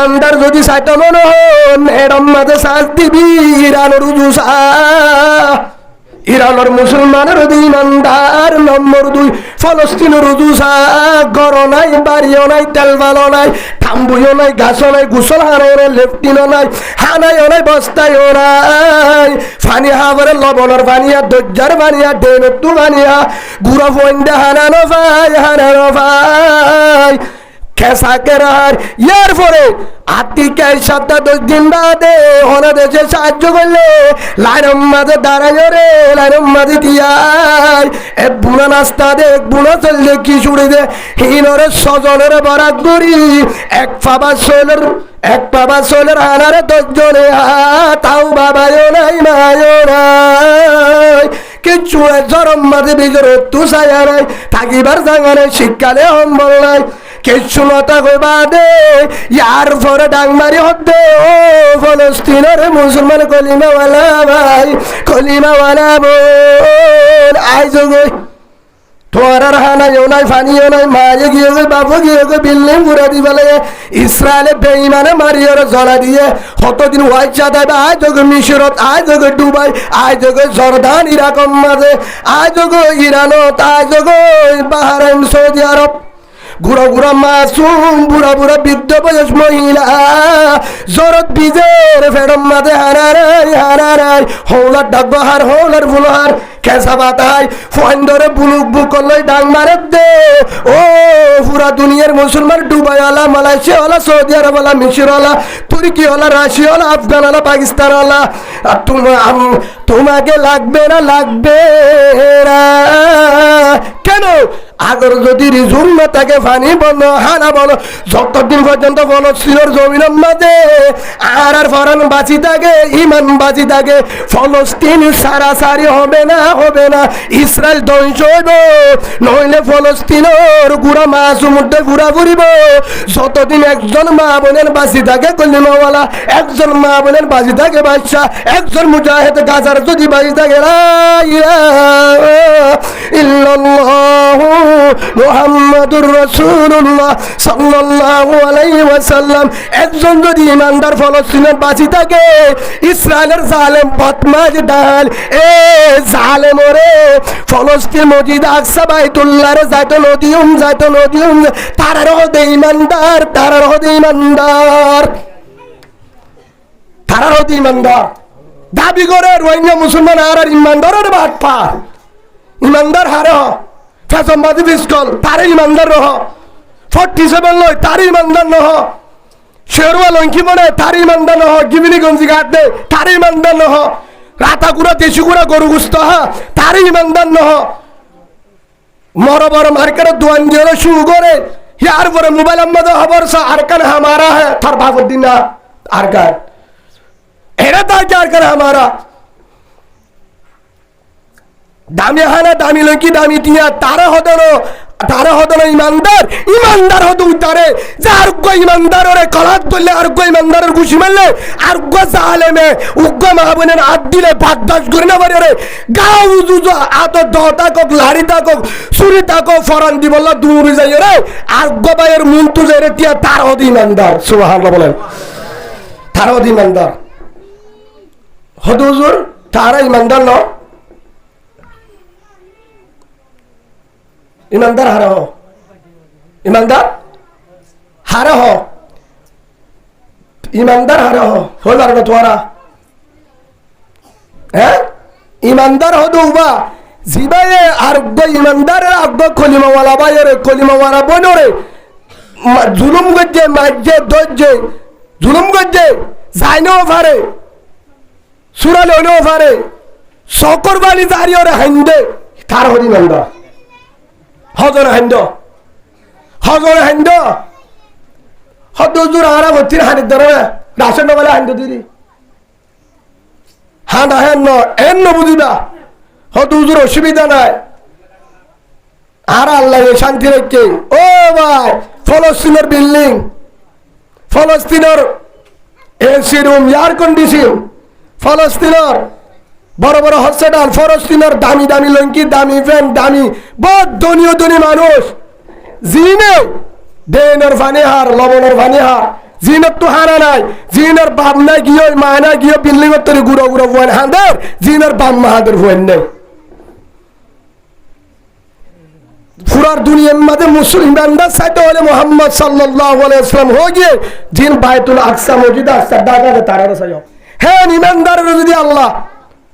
ইমানদার যদি চাইতে মনে হন এরম মাঝে শ্বাস দিবি ইরানের রুজুসা ইরানের মুসলমানের ইমানদার নম্বর 2 ফলস্তিনের রুজুসা ঘর নাই বাড়িও নাই তেল ভালো নাই থাম্বুও নাই গাছও নাই গোসল হানায় নাই লেফটিনও নাই হানায়ও নাই বস্তায়ও নাই ফানি হাবরে লবণের বানিয়া দজ্জার বানিয়া ডেনত্তু বানিয়া গুড়া ফন্ডে হানানো ভাই খেসাকেরার ইয়ার পরে আতিকায় 7-10 দিন বাদে ওনা দেশে সাহায্য করলে লাইনের মাঝে দাঁড়ায় রে লাইনের মাঝে দিয়াই এক বুনা নাস্তা দে এক বুনা চললে কি ছুড়ে দে হিনরে সজনের বরাত করি এক পাবা সোলের হানারে 10 জনে তাও বাবায়ও নাই মায়ও নাই কিচ্ছু জরম মাঝে ভিতরে তুষায়া নাই থাকিবার জায়গা নাই শীতকালে অম্বল নাই কিচ্ছু নতা কইবা দে ইয়ার পরে ডাংমারি হদ্দে ও ফলস্তিনের মুসলমান কলিমাওয়ালা ভাই কলিমাওয়ালা বোন আইজ গই তোমার আর হানাইও নাই ফানিও নাই মায়ে গিয়ে গই বাপু গিয়ে গই বিল্ডিং ঘুরে দিবে লাগে ইসরায়েলে বেঈমানে মারিয়ে জ্বলা দিয়ে কতদিন হোয়াইট চাঁদাইবে আজ গো মিশরত আজ গো দুবাই আজ গো জর্দান ইরাকম মাঝে আজ গো ইরানত আজ গো বাহরাইন সৌদি আরব ঘুরা ঘুরা মাসুম বুড়া বুড়া বৃদ্ধ বয়স মহিলা জরত বিজের ফেরম মাঝে হারারাই হৌলার ডাকবাহার হৌলার বুলহার খেসা বাতাই ফন্দরে বুলুক বুকলই ডাং মারে দে ও পুরা দুনিয়ার মুসলমান দুবাইওয়ালা মালয়েশিয়াওয়ালা সৌদি আরবওয়ালা মিশরওয়ালা তুর্কিওয়ালা রাশিয়াওয়ালা আফগানওয়ালা পাকিস্তানওয়ালা আর তোমাকে লাগবে না কেন আগর যদি রিজুম না থাকে ফানি বলো হানা বলো যতদিন পর্যন্ত ফলস্তিনের জমিনের মাঝে আর ফরান বাঁচি থাকে ইমান বাঁচি থাকে ফলস্তিন সারাসারি হবে না ইসরায়েল ধ্বংস হইব নইলে ফলস্তিনের গুড়া মাসুর মধ্যে ঘুরা ঘুরিব যতদিন একজন মা বোনের বাঁচি থাকে কলিমাওয়ালা একজন মা বোনের বাঁচি থাকে বাদশা একজন মুজাহিদ গাজার যদি বাঁচি থাকে ইল্লাল্লাহু মুহাম্মাদুর রাসূলুল্লাহ সাল্লাল্লাহু আলাইহি ওয়াসাল্লাম একজন যদি ইমানদার ফলস্তিনের বাঁচি থাকে ইসরায়েলের জালেম বদমাশ ডাল এ জালেম ওরে ফলস্তিন মসজিদ আকসা বাইতুল্লাহ রে যাইতো নদিউম তারার হদে ইমানদার দাবি করে রোহিঙ্গা মুসলমান আর ইমানদারের বাট পা ইমানদার হারে ফ্যাশনবাদী বিস্কল তারে ইমানদার রহ 47 লয় তারে ইমানদার নহ শেরওয়া লঙ্কি পড়ে তারে ইমানদার নহ গিবিনি গঞ্জি ঘাট দে তারে ইমানদার নহ রাতাগুড়া দেশিগুড়া গরু গুস্ত তারে ইমানদার নহ বড় মার্কেটের দোয়ান দিয়ে শুরু করে ইয়ার পরে মোবাইল মধ্যে খবর আরকান হামারা হ্যাঁ তার ভাবুদ্দিন না আরকান এরা তাকে আরকান হামারা দামি হানা দামি লঙ্কি দামি টিয়া তারা হতো না ইমানদার হতো তারে যে আরোগ্য ইমানদার ওরে কলাত করলে আরোগ্য ইমানদারের ঘুষি মারলে আরোগ্য জালেমে উগ্র মাহবুনের হাত দিলে বাদদাস করে না পারে রে গাও উজুজো আত দহতা cock লাড়িতা cock Surita cock Ferran দি বললা দূর যাই রে আরোগ্য ভাইয়ের মুন্তু যাই রে টিয়া তার হতো ইমানদার সুবহানাল্লাহ বলেন তার হতো ইমানদার হতো হুজুর তারা ইমানদার ন ইমানদার হারা হ ইমানদার হারা হ হলার না তোরা হ্যাঁ ইমানদার হতো উবা জিবায়ে আরোগ্য ইমানদারের আগ্য কলিমাওয়ালা বাইরে কলিমাওয়ালা বনরে জুলুম গজ্জে মাজ্জে দজ্জে জুলুম গজ্জে যাইনেও পারে সুরালেও পারে সকর বালি দাঁড়িয়ে হাইন্দে তার হদি ইমানদার হজর হাইন্দ হদুজুর আরা ভর্তির হানির ধরে রাশন বলে হাইন্দ দিদি হান হেন এন বুঝিবা হদুজুর অসুবিধা নাই আর আল্লাহ শান্তি রেখে ও ভাই ফলস্তিনের বিল্ডিং ফলস্তিনের এসি রুম এয়ার কন্ডিশন ফলস্তিনের বড় বড় হসপিটাল ফলস্তিনের দামি লঙ্কি দামি ফ্যান দামি বহুত ধনী মানুষ জিনে দেনের ফানিহার লবণের ফানিহার জিনের তো হারা নাই, জিনের বাপ নাই গিয়ে মা নাই গিয়ে বিল্ডিং এর তৈরি গুড়ো গুড়ো ভুয়ান হাঁদের, জিনের বাপ মাহাদের ভুয়ান নেই। পুরার দুনিয়ার মাঝে মুসলমানদের সাথে হলে মোহাম্মদ সাল্লাল্লাহু আলাইহি ওয়াসাল্লাম হয়ে গিয়ে জিন বাইতুল আকসা মসজিদ আসছে ডাকাতে তারার সাথে। হ্যাঁ ইমানদারের যদি আল্লাহ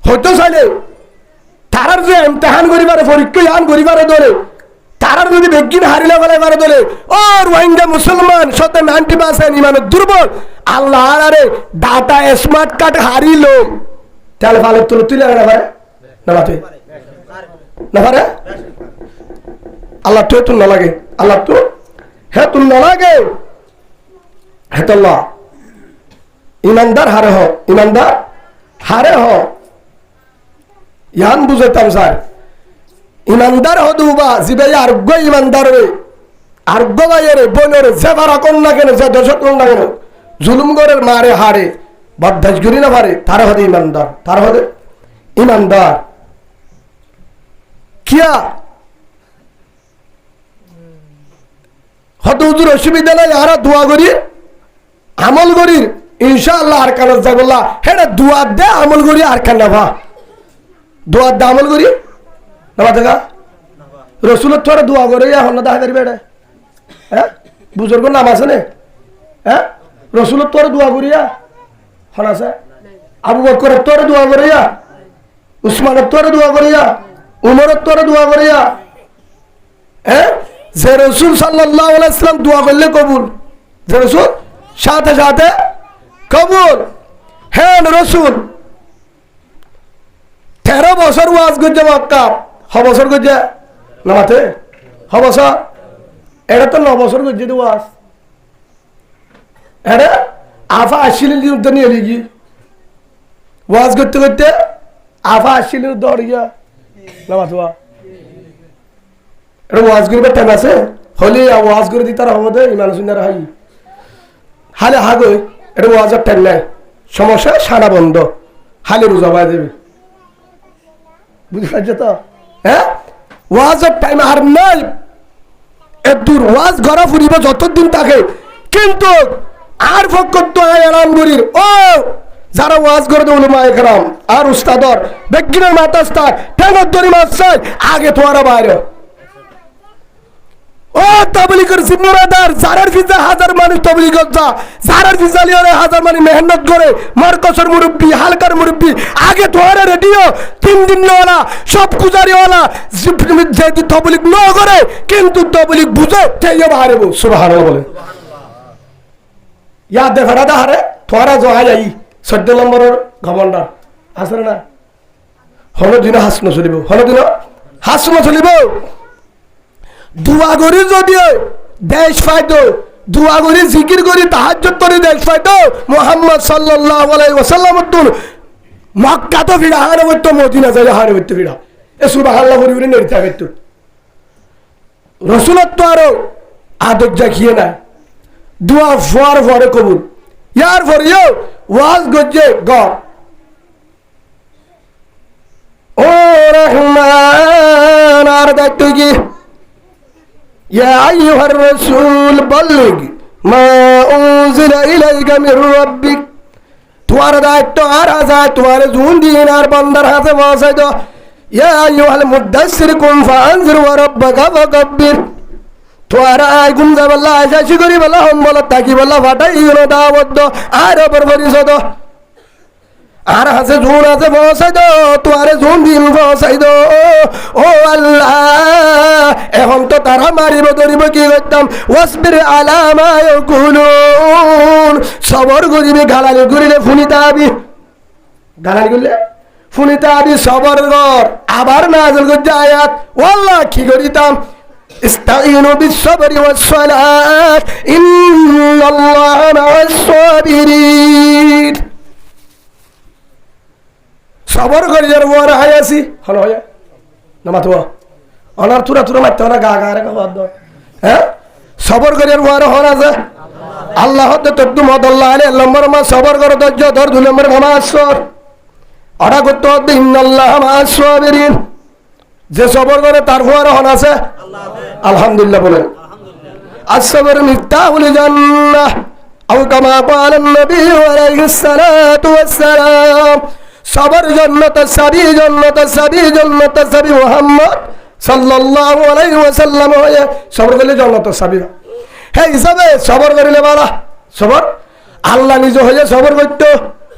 হয়তো চাইলে তারার যে ইমতিহান করিবারে পরীক্ষা আন করিবারে ধরে তারার যদি বেগিন হারিলে বলে এবারে ধরে ও রোহিঙ্গা মুসলমান সতে 90% ইমানের দুর্বল আল্লাহ আরে ডাটা স্মার্ট কার্ড হারিলো তাহলে ভালো তুলে না পারে না পারে না পারে আল্লাহ তো তুল না লাগে, আল্লাহ তো হ্যাঁ তুল না লাগে। হ্যাঁ আল্লাহ ইমানদার হারে হ, ইমানদার হারে হ ইয়ান বুঝাইতাম স্যার ইমানদার হদুবা জিবে আরোগ্য ইমানদার রে আরোগ্য ভাইয়ের বোনের যে ভাড়া কোন না কেন যে দশক কোন না কেন জুলুম গরের মারে হারে বদদাস করি না পারে তার হদে ইমানদার, তার হদে ইমানদার কিয়া হয়তো হুজুর অসুবিধা নাই আর দোয়া করি আমল করি ইনশাআল্লাহ আর কান যাবল্লা হেটা দোয়া দে আমল করি আর কান না ভা দোয়া দে আমল করি না দেখা রসুলের তোরা দোয়া করে এখন না দেখা করবে এটা হ্যাঁ বুজুর্গ নাম আছে নে হ্যাঁ রসুলের তোরা দোয়া করিয়া হন আছে আবু বকরের তোরা দোয়া করিয়া উসমানের তোরা দোয়া করিয়া উমরের তোরা দোয়া করিয়া হ্যাঁ যে রসুল সাল্লাল্লাহু আলাইহি ওয়াসাল্লাম দোয়া করলে কবুল, যে রসুল সাথে সাথে কবুল। হ্যাঁ রসুল 13 বছর ওয়াজ করছে মক্কা, হ বছর করছে না মাথে হ বছর এটা তো 9 বছর করছে ওয়াজ এটা আফা আসছিলেন যুদ্ধ নিয়ে লিখি ওয়াজ করতে করতে আফা আসছিলেন দৌড় গিয়া না মাথুয়া এটা ওয়াজ করবে টাইম আছে হলে ওয়াজ করে দিই তারা হবে ইমান সুন্দর হাই হালে হাগই এটা ওয়াজের টাইম নাই সমস্যা সারা বন্ধ হালে রোজা বাই দেবে বুঝতে পারছো তো হ্যাঁ ওয়াজের টাইম আর নাই এত দূর ওয়াজ ঘরা ফুরিব যতদিন থাকে কিন্তু আর ফকত তো এলান করির ও যারা ওয়াজ করে দেয় উলামা একরাম আর উস্তাদর বেগিনের মাতাস্তার ঠেঙ্গর দড়ি মাছাই আগে তোরা বাইরে ও তাবলীগের জিম্মেদার যারার ফিজা হাজার মানুষ তাবলীগ যা যারার ফিজা লিওরে হাজার মানুষ মেহনত করে মার্কসের মুরব্বি হালকার মুরব্বি আগে তোরা রেডিও 3 দিন ওয়ালা সব গুজারি ওয়ালা যে তাবলীগ ন করে কিন্তু তাবলীগ বুঝে তাইও বাহারে সুবহানাল্লাহ বলে ইয়াদ দে ফাড়া দা হারে তোরা জহা যাই 14 নম্বরের গভর্নর আসরে না হলো দিন হাসনো চলিব হলো দিন হাসনো চলিব দুয়া করি যদি দেশ ফায়দো দুয়া করি জিকির করি তাহাজ্জুদ করি দেশ ফায়দো মুহাম্মদ সাল্লাল্লাহু আলাইহি ওয়াসাল্লাম তুন মক্কা তো ভিড়া হারে হইতো মদিনা যায় হারে হইতো ভিড়া এ সুবহানাল্লাহ করি বলে নেড়িতে হইতো রাসূলত তো আরো আদব জাকিয়ে না দুয়া ফর ফরে কবুল ইয়ার ফর ইউ ওয়াজ গজে গ ও রহমান আর দাইতো কি يا أيها الرسول بلغ ما أنزل إليك من ربك توار دايتو آرازا توار زون دين آر بندر حسن واسدو يا أيها المدثر قم فأنذر وربك فكبر توار آي قم ذا بالله عشا شكري بالله هم بالله تاكي بالله فاتحي ينو دعوت دو آر برفريس دو আর হাসে জুন আছে বসাই দো তোয়ারে জুন দিন বসাই দো ও আল্লাহ এখন তো তারা মারিব ধরিব কি করতাম ওয়াসবির আলা মা ইয়াকুলুন সবর করিবে গালালি করিলে ফুনিতা আবি গালালি করলে ফুনিতা আবি সবর কর আবার নাযিল করতে আয়াত ওয়াল্লাহ কি করিতাম ইস্তাইনু বিস-সাবরি ওয়াস-সালাত ইন্নাল্লাহা মা'আস-সাবিরিন সবর করি যার ওয়ার হাই আসি হলো হয় না মাতো অনার তুরা তুরা মারতে না গা গা রে বাদ হ্যাঁ সবর করি আর ওয়ার হন আছে আল্লাহ তো তদ্দু মদাল্লাহ আলাইহি নম্বর মা সবর করো ধৈর্য ধর 2 নম্বর নামাজর আড়া করতে হবে ইন্নাল্লাহ মা'আস সাবিরিন যে সবর করে তার ওয়ার হন আছে আলহামদুলিল্লাহ বলেন আল্লাহুম্মা আস-সাবরু মিফতাহুল জান্নাহ আও কামা ক্বালা নবী আলাইহিস সালাতু ওয়াস সালাম। সবার জন্নত সাবি মুহাম্মদ সাল্লাল্লাহু আলাইহি ওয়াসাল্লাম হয়ে সবর করলে জন্নত সাবি। হ্যাঁ হিসাবে সবর করিলে বালা সবর আল্লাহ নিজে হয়ে সবর করত,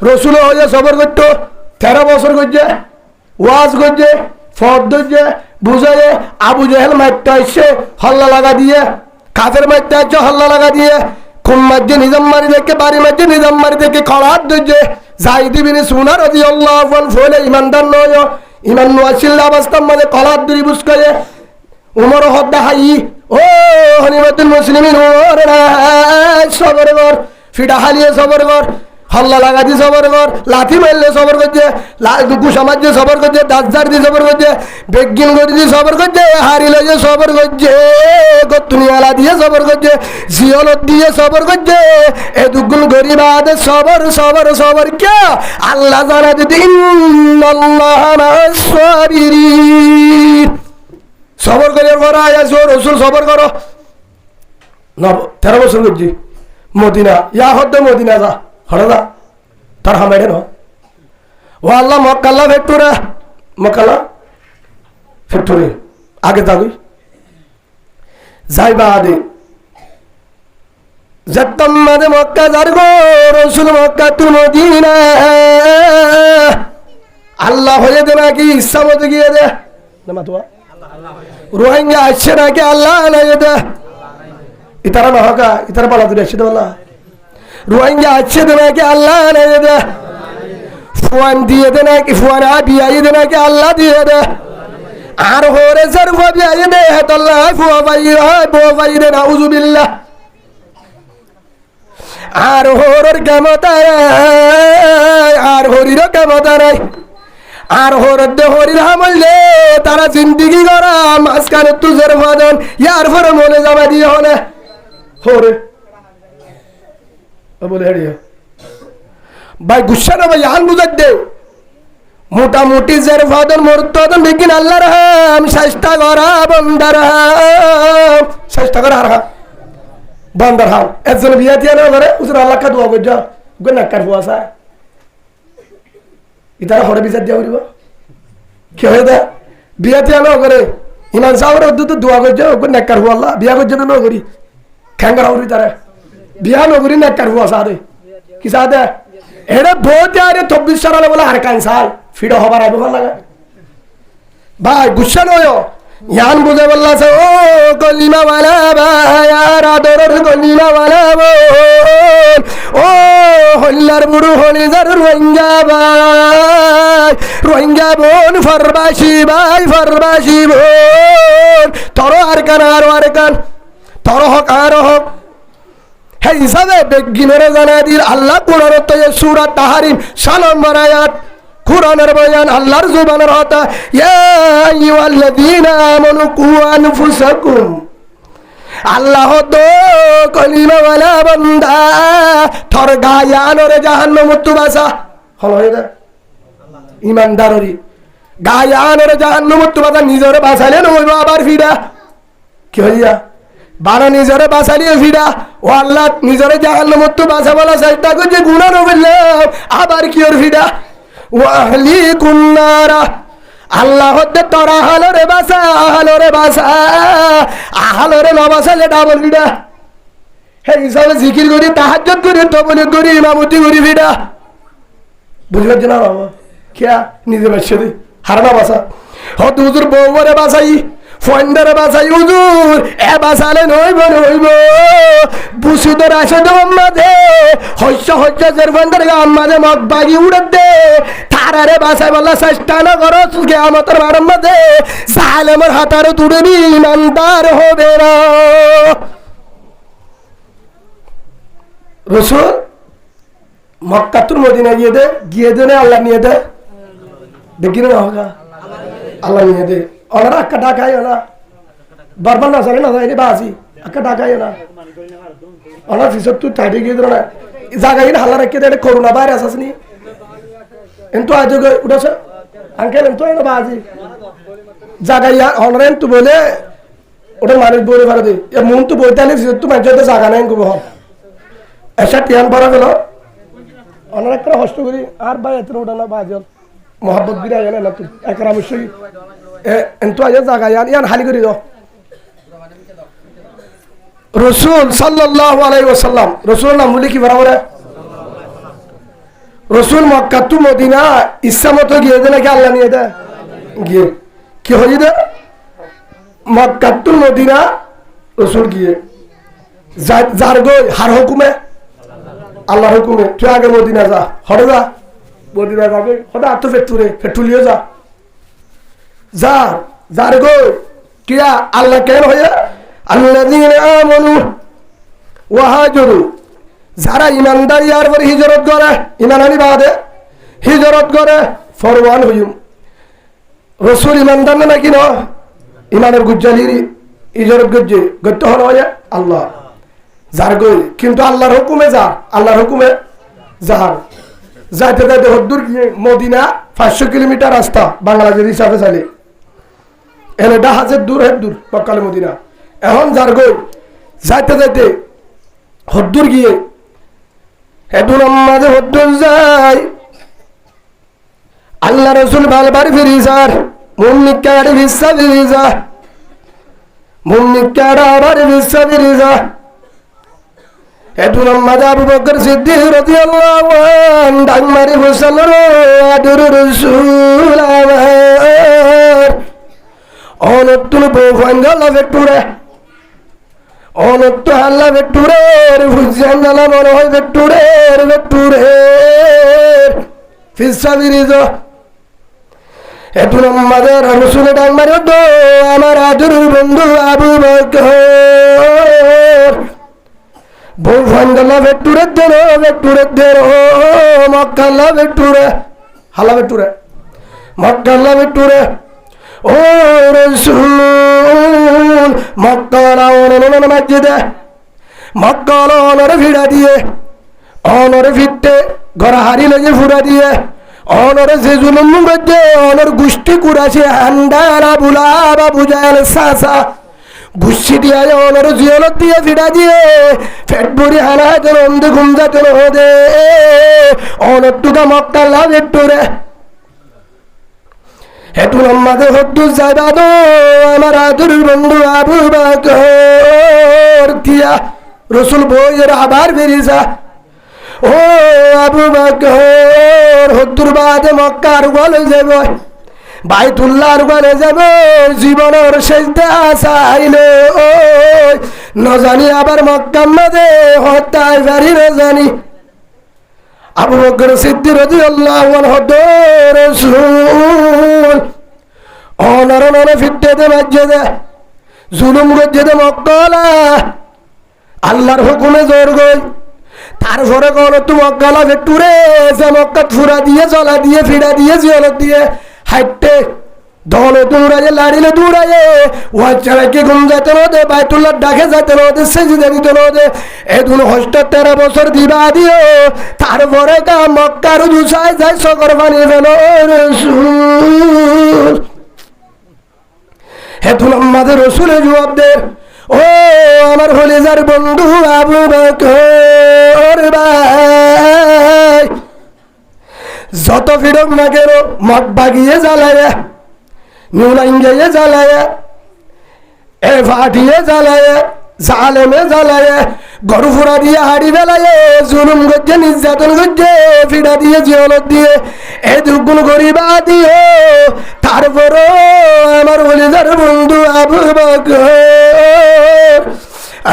রসুল হয়ে সবর করত। 13 বছর করছে ওয়াজ করছে, ফদ ধরছে, বুঝাইয়ে আবু জেহেল মারতে আসছে হল্লা লাগা দিয়ে, কাফের মারতে আসছে হল্লা লাগা দিয়ে, খুন মারছে নিজাম মারি দেখে, বাড়ি মারছে নিজাম মারি দেখে, খড়াত ধরছে যাইদ বিন সুনা রাদিয়াল্লাহু আনহু ফলে ইমানদার নয়, ইমান নোয়াশিল্লা অবস্থার মাঝে কলাত দূরি বুঝকে উমর হদ্দা হাই ও হনিমাতুল মুসলিমিন উমর সবর কর, ফিডা হালিয়ে সবর কর, হল্লা লাগা দিয়ে সবর কর, লাথি মারলে সবর করছে, দুকু সমাজ দিয়ে সবর করছে, দাসদার দিয়ে সবর করছে, বেগিন করে দিয়ে সবর করছে, হারিলে যে সবর করছে, গতুনিয়ালা দিয়ে সবর করছে, জিয়লত দিয়ে সবর করছে। এ দুগুণ গরিবাদ সবর সবর সবর কে আল্লাহ জানা দিতে ইন্নাল্লাহ মা'আস সাবিরিন। সবর করে করা আয়াস রসুল সবর করো 13 বছর করছি মদিনা ইয়া হদ্দে মদিনা যা হরদা তার হামাইডে ন ও আল্লাহ মক্কাল্লা ফ্যাক্টরি মক্কাল্লা ফ্যাক্টরি আগে যাবি যাইবা আদে যত্তম মাদে মক্কা যার গো রসুল মক্কা তু মদিনা আল্লাহ হয়ে দে নাকি ইচ্ছা মতো গিয়ে দে না মাতুয়া রোহিঙ্গা আসছে নাকি আল্লাহ নাই দে ইতারা না হকা ইতারা পালা তুলে আসছে বলা রোহিঙ্গা আসছে দে নাকি আল্লাহ নাই দে ফুয়ান দিয়ে দে নাকি ফুয়ান বিয়াই দে নাকি আল্লাহ দিয়ে দে আর হোরে সর ফুয়া বিয়াই দে আল্লাহ ফুয়া ভাই বো ভাই দে নাউজুবিল্লাহ আর হোরের ক্ষমতা আর হরিরও ক্ষমতা নাই আর হরদে হরির হামলে তারা জিন্দিগি করা মাঝখানে তুজের বাদন ইয়ার পরে মনে যাবা দিয়ে হলে হরে বলে হেরিয়া ভাই গুসা না ভাই ইয়ান বুঝার দে মোটামুটি জের ফাদন মরতদন বিগিন আল্লাহর হাম চেষ্টা করা বন্দার হাম চেষ্টা করা আর বন্দার হাম একজন বিয়া দিয়া না করে উসর আল্লাহ কা দোয়া করজা গনা কার ফুয়াসা ইতারা হরে বিচার দিয়া করিব কি হয়ে দা বিয়া দিয়া না করে ইমান সাহর দুটো দোয়া করজা গনা কার ফুয়া আল্লাহ বিয়া করজা না করি খাঙ্গরা হরি তারা বিয়া না করি না কার ফুয়াসা রে কি সাদা এড়ে বহুত আরে 24 সালে বলে আর কানসাল ফিডো হবার আইব ভাল লাগা ভাই গুসা নয় ইয়ান বুঝে বললা ও কলিমা ওয়ালা ভাই আর আদরের কলিমা ওয়ালা ও হল্লার বুড়ু হলিজার রোহিঙ্গা ভাই রোহিঙ্গা বোন ফরবাসি ভাই ফরবাসি বোন তর আর কান তর হক আর হক হে হিসাবে বেগিনের জানা দিল আল্লাহ কোরআনের তো সূরা তাহরিম 6 নম্বর আয়াত কুরআনের বয়ান আল্লাহর জবানের হতা ইয়া আইয়ুহাল্লাযীনা আমানু কু আনফুসাকুম আল্লাহ তো কলিমা ওয়ালা বান্দা থর গায়ানরে জাহান্নাম তুবাসা হলো এটা ইমানদাররি গায়ানরে জাহান্নাম তুবাসা নিজরে বাঁচালে নইব আবার ফিরা কি হইয়া বারা নিজরে বাঁচালিয়ে ফিরা ও আল্লাহ নিজরে জাহান্নাম তুবাসা বলা চেষ্টা করছে গুনাহ নবলে আবার কি ওর ফিরা ওয়াহলিকুন নারা আল্লাহ হতে তোরা হালরে বাসা আহালরে না বাসালে ডাবল ভিডা হে হিসাবে জিকির করি তাহাজ্জুদ করি তবলি করি ইমামতি করি ভিডা বুঝতে পারছি না বাবা কিয়া নিজে বাসা দি হারনা বাসা হত হুজুর বউরে বাসাই ফন্ডারে বাসাই হুজুর এ বাসালে নইব বুসুদের আসে তো মাঝে হস্য জের ফন্ডারে মাঝে মগ বাগি উড়ে দে তারারে বাসাই বললা চেষ্টা না করো তুকে আমাদের মারার মাঝে সালেমের হাতারে তুড়বি ইমানদার হবে না রসুল মক্কাতুল মদিনা গিয়ে দে না আল্লাহ নিয়ে দে দেখি না হোগা আল্লাহ নিয়ে দে ওনারা আক্কা ডাকাই না বারবার না চলে না যায়নি বাসি আক্কা ডাকাই না ওনার ফিসর তুই টাইটে গিয়ে দিল না জায়গায় হাল্লা রেখে দেয় করোনা ভাইরাস আসনি এন্তু আজ উঠেছে আঙ্কেল এন্তু না বাজি জায়গায় ওনারা এন্তু বলে ওটা মানুষ বলে পারে দে মন তো বইতে আলে ফিসর তুই মানুষ জায়গা নেই গুব এসা টিয়ান পড়া গেল অনেক একটা কষ্ট করি আর ভাই এত ওটা না বাজল মোহাম্মদ বিরা জানে না তুই একরা অবশ্যই এন্তু আজ জায়গা ইয়ান হালি করি দাও রসুল সাল্লাল্লাহু আলাইহি ওয়াসাল্লাম রসুল নাম বলি কি বরাবর রসুল মক্কা টু মদিনা ইচ্ছা মতো গিয়ে দে নাকি আল্লাহ নিয়ে দে গিয়ে কি হয়ে দে মক্কা টু মদিনা রসুল গিয়ে যার গই হার হুকুমে আল্লাহর হুকুমে তুই আগে মদিনা যা হরে যা মদিনা যাবে হঠাৎ তো ফেটুলিও যা যার গই কিয়া আল্লাহ কেন হয়ে আল্লাযীনা আমানু ওয়া হাজারু যারা ইমানদার ইয়ার পরে হিজরত করে ইমান আনি বাদে হিজরত করে ফরওয়ান হইম রসুল ইমানদার না নাকি ন ইমানের গুজ্জালির হিজরত গজ্জে গত্য হল হয় আল্লাহ যার গই কিন্তু আল্লাহর হুকুমে যা আল্লাহর হুকুমে যার যাইতে যাইতে হদ্দুর গিয়ে মদিনা 500 কিলোমিটার রাস্তা বাংলাদেশের হিসাবে চালে এনে ডাহাজের দূর মক্কালে মদিনা এখন যার গই যাইতে যাইতে হদ্দুর গিয়ে হেদুর মাঝে হদ্দুর যায় আল্লাহ রসুল বারবার ফিরি যার মুন্নিকা আরে ভিসা ফিরি যা মুন্নিকা আবার ভিসা ফিরি যা হেদুর মাঝে আবু বকর সিদ্দিক রাদিয়াল্লাহু আনহু ডাক মারি বসল রে আদুর রসুল আমার অনতুল বফাঙ্গালা ভেটুরে অনত্ত হাল্লা ভেটুরের ফুজাঙ্গালা মনে হয় ভেটুরের ফিসা বিরিজ এটু আমাদের রসুলে ডাক মারে তো আমার আদুর বন্ধু আবু বকর বফাঙ্গালা ভেটুরের দেন মক্কালা ভেটুরে হালা ভেটুরে মক্কালা ভেটুরে ও রসুল মক্কার অনর মসজিদে মক্কার অনর ভিড়া দিয়ে অনর ফিরতে ঘরে হারি লেগে ফুরা দিয়ে অনর যে জুলুম করছে অনর গোষ্ঠী কুড়াছে হান্ডারা বুলাবা বুঝাল সাসা গুষ্টি দিয়ে অনর জিয়লত দিয়ে ফিরা দিয়ে ফেট ভরি হানা যেন অন্ধে ঘুম যাতে হদে অনর টুকা মক্কার লাভ একটু রে হেতু আমাদের হদ্দুর যাইবা দো আমার আদুর বন্ধু আবু বকর দিয়া রসুল বইয়ের আবার বেরিয়েছা ও আবু বকর হদ্দুর বাদে মক্কার গলে যাব বাইতুল্লাহর গলে যাব জীবনের শেষ দেখা চাইলে ও নজানি আবার মক্কার মাঝে হত্যায় বাড়ি নজানি আবু বকর সিদ্দিক রাদিয়াল্লাহু আনহু রাসূল অনর ফিরতে দে মসজিদে জুলুম গজ্জে দে মক্কালা আল্লাহর হুকুমে জোর গই তারপরে কোন তু মক্কালা ভেটুরে যে মক্কা ফুরা দিয়ে জ্বলা দিয়ে ফিরা দিয়ে জিয়ালত দিয়ে হাইটে দলে দৌড়াইয়ে লাড়িলে দৌড়াইয়ে ওয়াচারাকে ঘুম যেতে নদে বাইতুল্লাহ ডাকে যেতে নদে সেজদা দিতে নদে এদুন হস্ত 13 বছর দিবা দিও তারপরে কা মক্কার দুসায় যায় সকর পানি ফেল রসুল হেতুন আমাদের রসুলে জবাব দে ও আমার হলিজার বন্ধু আবু বকর ভাই যত ফিরক না কেন মত বাগিয়ে জ্বালায় নিউলাইঙ্গে জ্বালায় এ ফাটিয়ে জ্বালায় জালেমে জ্বালায় গরু ফুরা দিয়ে হাড়ি বেলায় জুলুম করছে নির্যাতন করছে ফিরা দিয়ে জিয়লত দিয়ে এ দুগুণ গরিবা দিয়ে তারপরও আমার হলিজার বন্ধু আবু বকর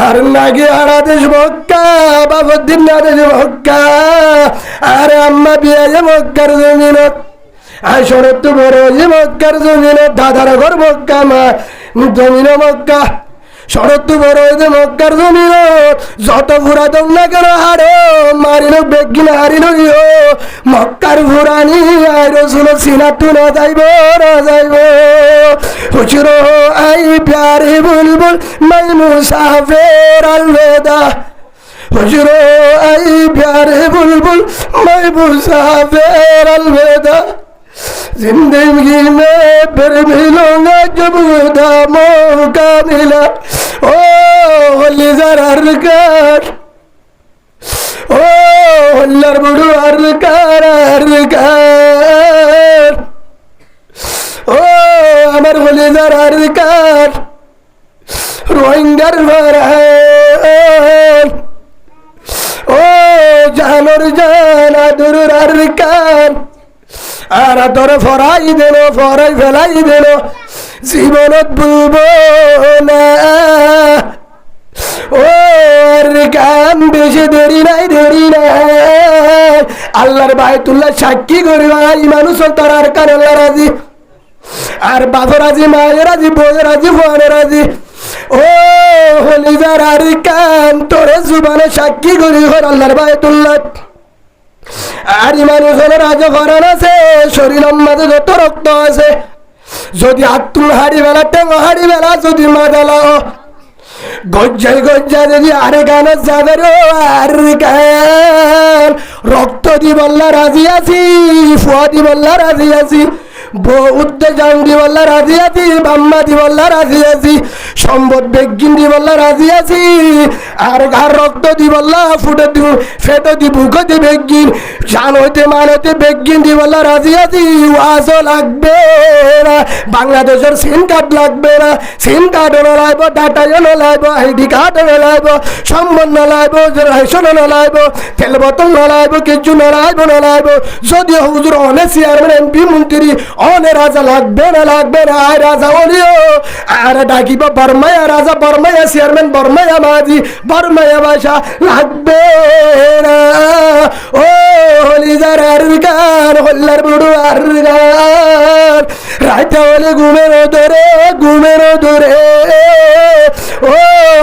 আর নাকি আড়া দেশ মক্কা বাবুদ্দিন না দেশ মক্কা আর আম্মা বিয়ে মক্কার জমিনত আসরে তো বড় মক্কার জমিনত দাদার ঘর মক্কা মা জমিন মক্কা শরৎ বড় মক্কার জমিনত যত পুরাতন না কেন হারো মারিল বেগিন হারিল গিয়ে মক্কার ফুরানি আর রসুল সিনা তু না যাইব হুজুর আই প্যারে বুলবুল নাই মুসাফির আলবেদা হুজুর আই প্যারে বুলবুল নাই মুসাফির আলবেদা जिंदगी में फिर मिलूंगा जब खुदा मौका मिला ओ होली जरा হল্লার বুড়ো আর কার ও আমার কলিজার আর কার রোহিঙ্গার ও জানোর জানা দূর আর কার আর তোর ফরাই দিল ফরাই ফেলাই দিল জীবনত বুব না ও কাম বেশি দেরি নাই আল্লাহর বায়তুল্লাহ সাক্ষী করি ভাই মানুষ তোর আর কান আল্লাহ রাজি আর বাবা রাজি মায়ের রাজি বইয়ের রাজি ফোয়ানের রাজি ও হলিজার আর কান তোর জুবানে সাক্ষী করি হর আল্লাহর বায়তুল্লাহ আর মানুষ হলো রাজা ফরান আছে শরীরের মাঝে যত রক্ত আছে যদি আত্মুল হাড়ি বেলা টেঙ্গ হাড়ি বেলা যদি মাদালাও গজ্জাই যদি আরে গান যাবে আর গান রক্ত দি বল্লা রাজি আছি ফুয়া দি বল্লা রাজি আছি বউদ্দে জাং দি বল্লা রাজি আছি বাম্মা দি বল্লা রাজি আছি সম্পদ বেগিন দি বল্লা রাজি আছি আর ঘর রক্ত দি বল্লা ফুটে দি ফেটো দি বুকে দি বেগিন জান হইতে মান হইতে বেগিন দি বল্লা রাজি আছি ওয়াজও লাগবে না বাংলাদেশের সিম কার্ড লাগবে না সিম কার্ডও নলাইব ডাটাও নলাইব আইডি কার্ডও নলাইব সম্পদ নলাইব রেশনও নলাইব তেল বোতল নলাইব কিছু নলাইব যদি হুজুর অনেক চেয়ারম্যান এমপি মন্ত্রী অনে রাজা লাগবে না আয় রাজা বলিও আর ডাকিব বর্মায়া রাজা বর্মায়া চেয়ারম্যান বর্মায়া মাঝি বর্মায়া বাসা লাগবে না ও হলিজার আর গান হল্লার বুড়ো আর গান রাজা বলে ঘুমের ধরে ও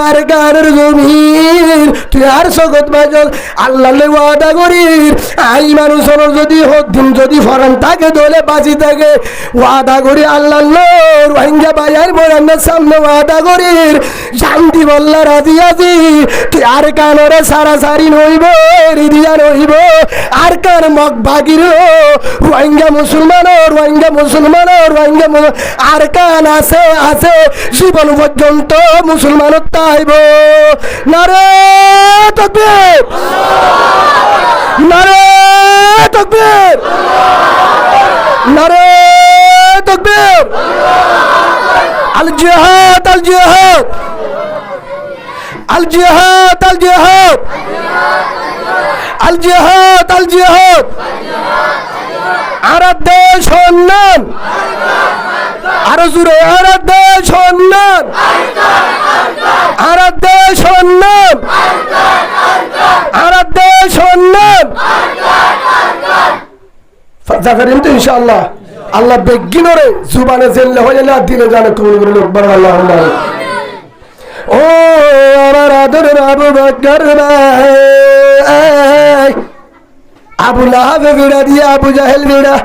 আর গানের জমির তুই আর সগত বাজল আল্লাহ ওয়াদা করি আই মানুষ যদি হোক দিন যদি ফরান থাকে দলে বাঁচি থাকে ওয়াদা করি আল্লাহ রোহিঙ্গা বাজার মোরান্নের সামনে ওয়াদা করি শান্তি বল্লা রাজি আছি তুই আর কানরে সারা সারি নইব রিদিয়া নইব আর কার মগ বাগির রোহিঙ্গা মুসলমান আর কান আছে জীবন পর্যন্ত মুসলমান তাইব নারে তাকবীর নারে তাকবীর নারে তাকবীর আল জিহাদ আল জিহাদ আল জিহাদ আল জিহাদ আল জিহাদ আল জিহাদ আরব দেশ উন্নয়ন আরো জুড়ে আরব দেশ উন্নয়ন আরব দেশ উন্নয়ন আরব দেশ উন্নয়ন জাকারিম তো ইনশাআল্লাহ আল্লাহ বেগিনরে জুবানে জেল্লে হয়ে না দিলে জানে কবুল করে লোকবার আল্লাহুম্মা ও আমার আদরের আবু বকর ভাই আবু লাহাব বিড়া দিয়ে আবু জাহেল বিড়া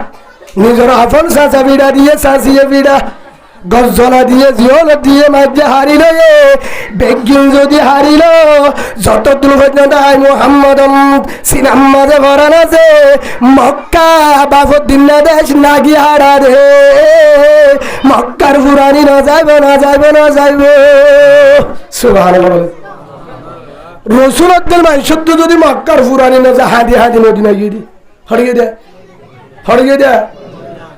নিজের আপন চাচা বিড়া দিয়ে চাচিয়ে বিড়া গজলা দিয়ে জিওল দিয়ে মাঝে হারিল বেগিন যদি হারিল যত দূর পর্যন্ত মোহাম্মদ সিনাম মাঝে ভরান আছে মক্কা বাফুদ্দিন দেশ নাগি হারা রে মক্কার ফুরানি না যাইব সুবহানাল্লাহ রসুল আব্দুল মাইশুদ্ধ যদি মক্কার ফুরানি না যায় হাদি মদিনা গিয়ে হড়িয়ে দে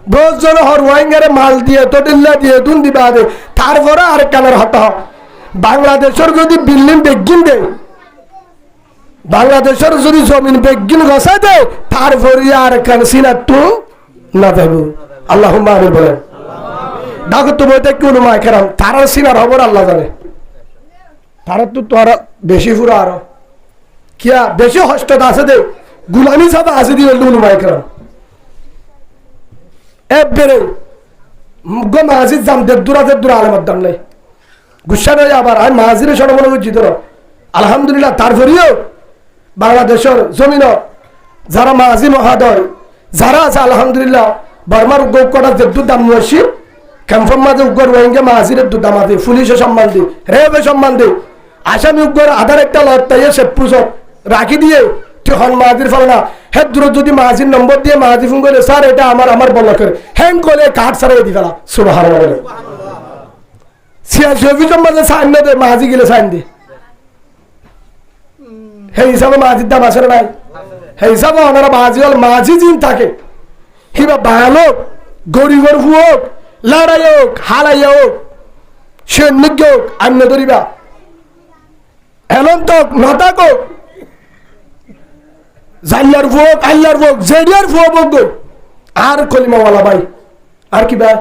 বহুত জন হরওয়াইঙ্গারে মাল দিয়ে তটিল্লা দিয়ে দুন দিবা দে তারপরে আর কানের হতা বাংলাদেশের যদি বিল্ডিং বেগিন দে বাংলাদেশের যদি জমিন বেগিন গসা দে তারপরে আর কান সিনা তু না যাইব আল্লাহুম্মা আমিন বলেন ডাকো তো বইতে কি উলমা কেরাম তারার সিনার খবর আল্লাহ জানে তারা তো তোরা বেশি ফুরা আরো কিয়া বেশি হস্ততা আছে দে গুলামি সাথে আছে দিয়ে উলমা কেরাম এবারে গো মাজিদ জাম দেদুরা আলমত দাম নাই গুসা নয় আবার আমি মাজিরে সর মনে করছি তোর আলহামদুলিল্লাহ তারপরেও বাংলাদেশের জমিন যারা মাজি মহাদয় যারা আছে আলহামদুলিল্লাহ বর্মার উগ্র কটা দেদুর দাম নসি ক্যাম্পের মাঝে উগ্র রোহিঙ্গা মাজিরের দুদাম আছে পুলিশের সম্মান দি রেবে সম্মান দি আসামি উগ্র আধার একটা লড়াইয়ে সে পুজো রাখি দিয়ে হন মাহাজির ফল না হে দূর যদি মাহাজির নম্বর দিয়ে মাহাজি ফোন করে স্যার এটা আমার বলা করে হ্যাং করে কাঠ সারাই দি ফেলা সুবহানাল্লাহ সিয়াসি অভিযোগ মাঝে সাইন না দে মাহাজি গেলে সাইন দি হে হিসাবে মাহাজির দাম আসে নাই সেই হিসাবে ওনারা মাঝি হল মাঝি জিন থাকে হিবা বায়ালোক গরিবর হুয়োক লড়াই হোক হালাই হোক সৈনিক হোক আন্য ধরিবা এলন তক নতাক হোক জাল্লার ভোগ আল্লাহর ভোগ জেডিয়ার ভুয়ো ভোগ আর কলিমাওয়ালা ভাই আর কি ভাই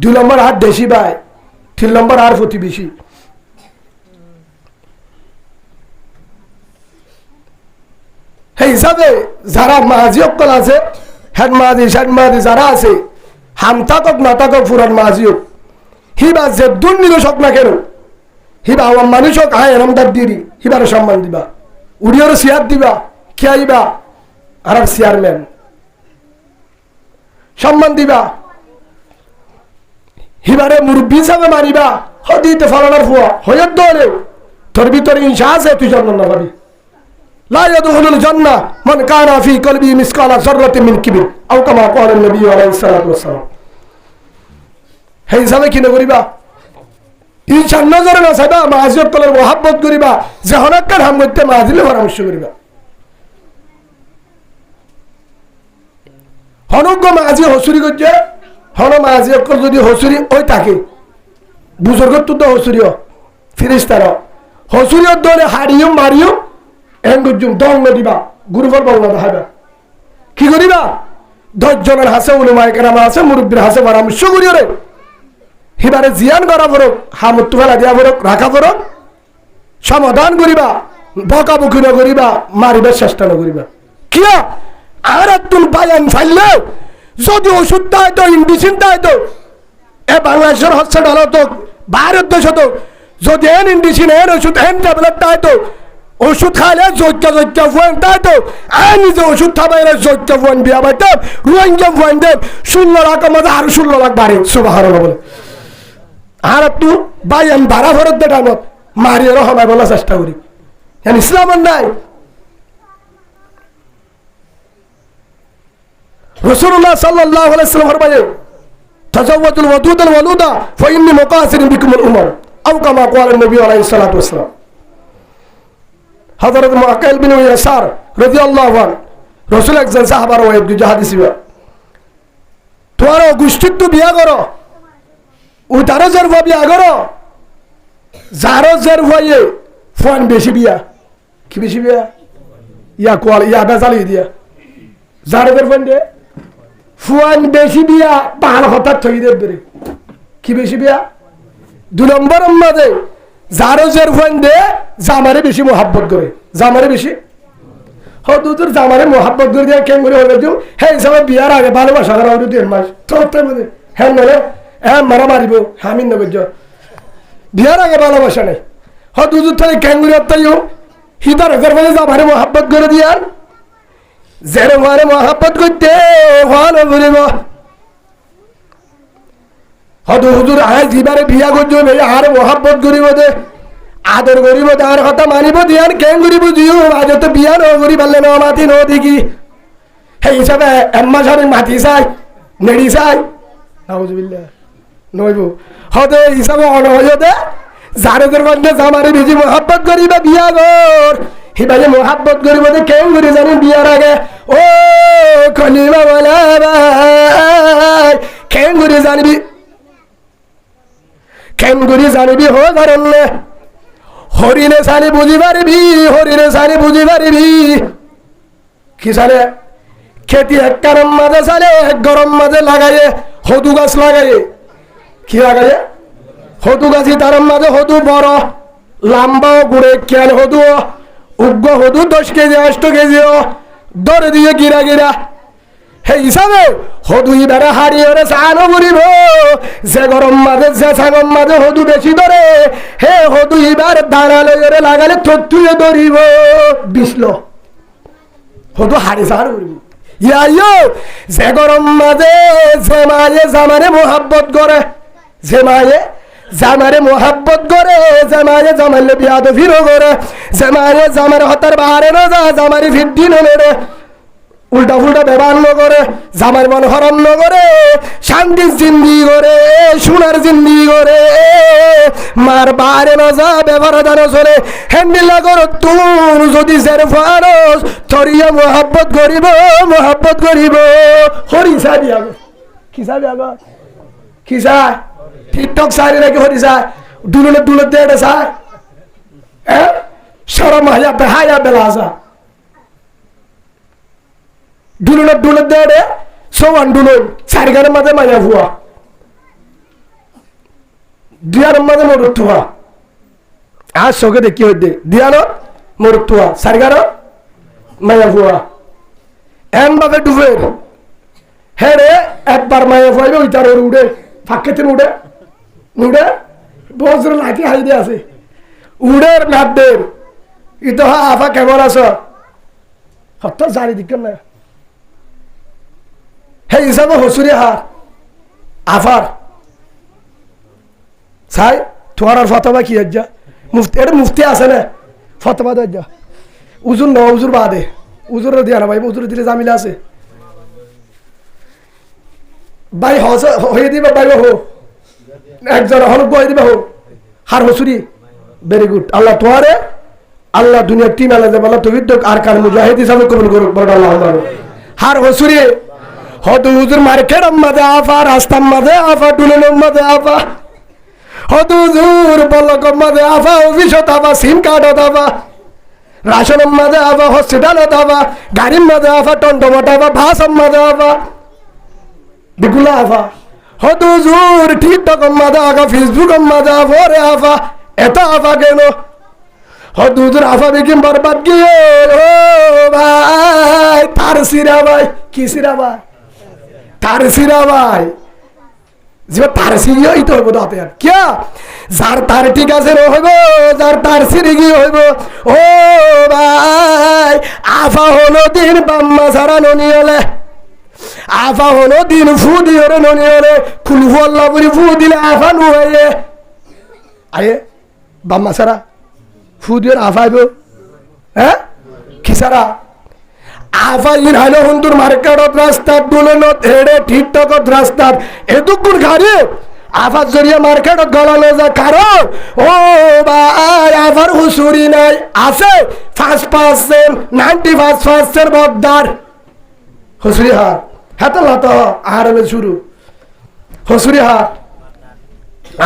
2 নম্বর আর দেশি ভাই 3 নম্বর আর প্রতিবেশী সেই হিসাবে যারা মাঝি অকল আছে হেড মাঝি শেড মাঝি যারা আছে হামতাকক নাতাকক ফুরান মাঝি হোক হিবা যে দুর্নিরসক না কেন হিবা আমার মানুষ হোক হায় এরমদার দিরি হিবার সম্মান দিবা উড়িয়র চেয়ার দিবা খেয়াইবা আর চেয়ারম্যান সম্মান দিবা হিবারে মুরব্বী হিসাবে মারিবা হদিতে ফলানোর ফুয়া হইয়ার দলেও তোর ভিতরে ইনসা আছে তুই জন্ম না পাবি লা ইয়াদখুলুল জান্নাহ মান কানা ফি কলবি মিসকালা যাররাতিন মিন কিবর আও কামা ক্বালা নবী আলাইহিস সালাতু ওয়াস সালাম হে হিসাবে কি করিবা ইনসান নজরে না সাইবা মাজিয়ত কলের মোহাব্বত করিবা যে হনাক্কার হাম করতে মাজিলে পরামর্শ করিবা হনজ্ঞ মাঝি হসুরি করছে হন মাঝি অক্ষর যদি হসুরি ওই থাকে বুজুর্গ তো হসুরিও ফিরিস্তার হসুরিও দলে হারিও মারিও এঙ্গুজুম দঙ্গ দিবা গুরুবর বঙ্গ দেখাবা কি করিবা 10 জনের হাসে উলুমায়ে কেরাম আছে মুরব্বীর হাসে পরামর্শ করিও রে হিবারে জিয়ান করা পড়ক হামুত্তু ফেলা দিয়া পড়ক রাখা পড়ক সমাধান করিবা বকাবকি না করিবা মারিবার চেষ্টা না করিবা কিয়া আর তুন বায়ান ফাইলে যদি ওষুধ দেয় তো ইন্ডিসিন দেয় তো এ বাংলাদেশের হসপিটাল তো ভারত দেশ তো যদি এন ইন্ডিসিন এন ওষুধ এন ট্যাবলেট দেয় তো ওষুধ খাইলে জৈত্যা ফুয়েন দেয় তো আর নিজে ওষুধ খাবাইলে জৈত্যা ফুয়েন বিয়া পাইতাম রোহিঙ্গা ফুয়েন দেব 16 লাখ আমাদের আরো 16 লাখ বাড়ে সুবহানাল্লাহ বলে আর তু বায়ান ভাড়া ফরত দে টাইমত মারিয়ে রহমায় বলার চেষ্টা করি ইসলামের নাই রাসূলুল্লাহ সাল্লাল্লাহু আলাইহি ওয়াসাল্লাম ফরমায়ে তাজাওয়াজুল ওয়াদুদাল ওয়ালুদা ফাইন্নী মুকাসিরুন বিকুমুল উমর আও কামা ক্বালা নবী আলাইহিস সালাতু ওয়াসসালাম হযরত মুআক্কিল বিন ইয়াসার রাদিয়াল্লাহু আনহু রাসূল একজন সাহাবার ওয়াইফ যে হাদিস তোরা গোষ্ঠীত বিয়া করো ও তারও যার বিয়া করো যারও যার ভাইয়ে ফোন বেশি বিয়া কি বেশি বিয়া ইয়া কোয়াল ইয়া বেজালি দিয়া যারদের ফোন দে ফুয়ান বেশি বিয়া পাহাড় হঠাৎ থই দেবে কি বেশি বিয়া 2 নম্বর মধ্যে যারও যার ফোন দে জামারে বেশি মোহাব্বত করে জামারে বেশি হদুদুর জামারে মোহাব্বত করে দিয়ে কেন করে হলে দিও হে হিসাবে বিয়ার আগে ভালোবাসা করা হলো 2 মাস তোর মধ্যে হ্যাঁ নলে হ্যাঁ মারা মারিব হামিন নবজ বিয়ার আগে ভালোবাসা নেই হদুদুর তাহলে কেন করে তাইও হিদার হাজার বলে জামারে মোহাব্বত করে দিয়ার জেরে মারে মোহাব্বত করতে ভালো বলিব হদু হুজুর আয় দিবারে বিয়া করছো আরে মোহাব্বত করিব দে আদর করিব তার কথা মানিব দিয়ান কেন করিব দিও আজ তো বিয়া ন করি পারলে ন মাতি ন দেখি সেই হিসাবে এম্মা সারে মাতি চাই নেড়ি চাই নাউজুবিল্লাহ নইব হদে হিসাবে অনহয়তে যারেদের মধ্যে জামারে বেশি মোহাব্বত করিবা বিয়া কর হিবারে মোহাব্বত করিব দে কেন করে জানি বিয়ার আগে ও কলিমা বলা ভাই কেন করে জানিবি কেন করে জানিবি হো কারণে হরিণে সানি বুঝি পারিবি হরিণে সানি বুঝি পারিবি কি সালে খেতি এক গরম মাঝে সালে এক গরম মাঝে লাগাইয়ে হদু গাছ লাগাইয়ে কি লাগাইয়ে হদু গাছি তার মাঝে হদু বড় লম্বাও গুড়ে কেন হদু উগ্র হদু 10 কেজি 8 কেজি দরে দিয়ে গিরা গিরা সেই হিসাবে হদু ইবারে হারিয়ে চানো করিব যে গরম মাঝে যে ছাগম মাঝে হদু বেশি ধরে হে হদু ইবার দাঁড়ালে লাগালে থুয়ে ধরিব বিষ্ণু হদু হারি চানো করিব ইয়াইও যে গরম মাঝে যে মায়ে জামারে মোহাব্বত করে যে মায়ে জামারে মোহাব্বত করে জামারে জামালে বিয়াদ ফিরো করে জামারে জামার হতার বাহারে না যা জামারে ফিদ্দিন নেড়ে উল্টা ফুল্টা ব্যবহার ন করে, জামার মন হরণ ন করে, শান্তির জিন্দি করে, সোনার জিন্দি করে, মার বারে নজা ব্যবহার দানো চলে হ্যান্ডিলা করো তুর যদি জের ফারস থরিয়া মোহাব্বত করিব হরি সাবি আগ কি সাবি আগ কি সা টিকটক সারি নাকি হরি সা দুলে দে এটা সা শরম হায়া বেলাসা দুলে দে রে সোয়ান দুলে সারিগারের মাঝে মায়া ভুয়া দিয়ার মাঝে মরুত্তুয়া আর চোখে দেখি হইতে দিয়ানো মরুত্তুয়া সারিগার মায়া ভুয়া এন বাপে ডুবের হ্যাঁ রে একবার মায়া ভুয়াইবে ওই তার উড়ে ফাঁকেতে উড়ে বজ্র লাঠি হাই দিয়ে আছে উড়ের নাদের ইতো হা আফা কেমন আছো হত জারি দিক না হে হিসাবে হসুরি হার আফার চাই তোমার আর ফতবা কি যা মুফতি এটা মুফতি আছে না ফতবা দা উজুর ন উজুর বাদে উজুর দিয়া না ভাই উজুর দিলে জামিলা আছে ভাই হয়ে দিবা ভাই হো একজন হল বই দিবা হো হার হসুরি ভেরি গুড আল্লাহ তোয়ারে আল্লাহ দুনিয়ার টিম আল্লাহ আল্লাহ তৌহিদ আর কার মুজাহিদ হিসাবে কবুল করুক বড় আল্লাহ হার হসুরি হদ হুজুর মার্কেট মাঝে আফা রাস্তার মাঝে আফা টুলের মাঝে আফা হদ হুজুর বলক মাঝে আফা অফিসত আফা সিম কার্ডত আফা রাশনের মাঝে আফা হসপিটালত আফা গাড়ির মাঝে আফা টন্টমট আফা ভাষার মাঝে আফা বিগুলা আফা হদ হুজুর টিকটকের মাঝে আফা ফেসবুকের মাঝে আফা রে আফা এত আফা কেন হদ হুজুর আফা দেখিম বরবাদ গিয়ে ও ভাই তার সিরা ভাই কি সিরা ভাই তার সিরা ভাই যে তার সিরিও ইতো হইব দাতে আর কিয়া যার তার ঠিক আছে হইব যার তার সিরি কি হইব ও ভাই আফা হলো দিন বাম্মা সারা ননি হলে আফা হলো দিন ফু দিয়ে ননি হলে খুলফু আল্লাহ বলি ফু দিলে আফা নু হইলে আয়ে বাম্মা সারা ফু দিয়ে আফা হইব হ্যাঁ কি সারা আফা ইন হাইলো হুন্দুর মার্কেটত রাস্তাত দুলেনত হেডে টিকটকত রাস্তাত এদুকুর গাড়ি আফার জরিয়া মার্কেটত গলানো যায় কারণ ও ভাই আফার হুসুরি নাই আছে 5% 95% বকদার হুসুরি হার হাত লাত আর শুরু হুসুরি হার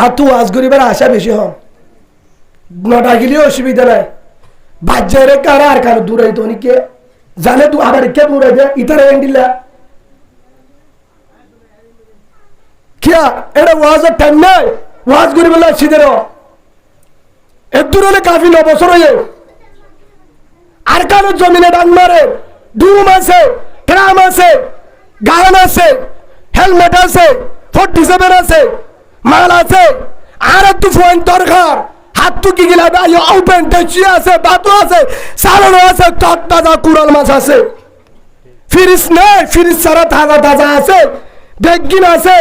হাতু আজ গরিবের আশা বেশি হন নটা গেলেও অসুবিধা নাই বাজ্যারে কারা আর কারো দূরাই তো অনেকে জানে তু আবার কে দূরে দে ইতারে এন্ডিলা কিয়া এটা ওয়াজের টাইম নাই ওয়াজ করি বলে সিদের এ দূরে কাফি 9 বছর হয়ে আর কারো জমিনে ডান মারে ডুম আছে ট্রাম আছে গান আছে হেলমেট আছে 47 আছে মাল আছে আর একটু ফোন দরকার হাত টুকি গেলে ওপেন টেচি আছে বাতু আছে সালানো আছে তাজা কুড়াল মাছ আছে ফ্রিজ নেই ফ্রিজ ছাড়া তাজা আছে বেগিন আছে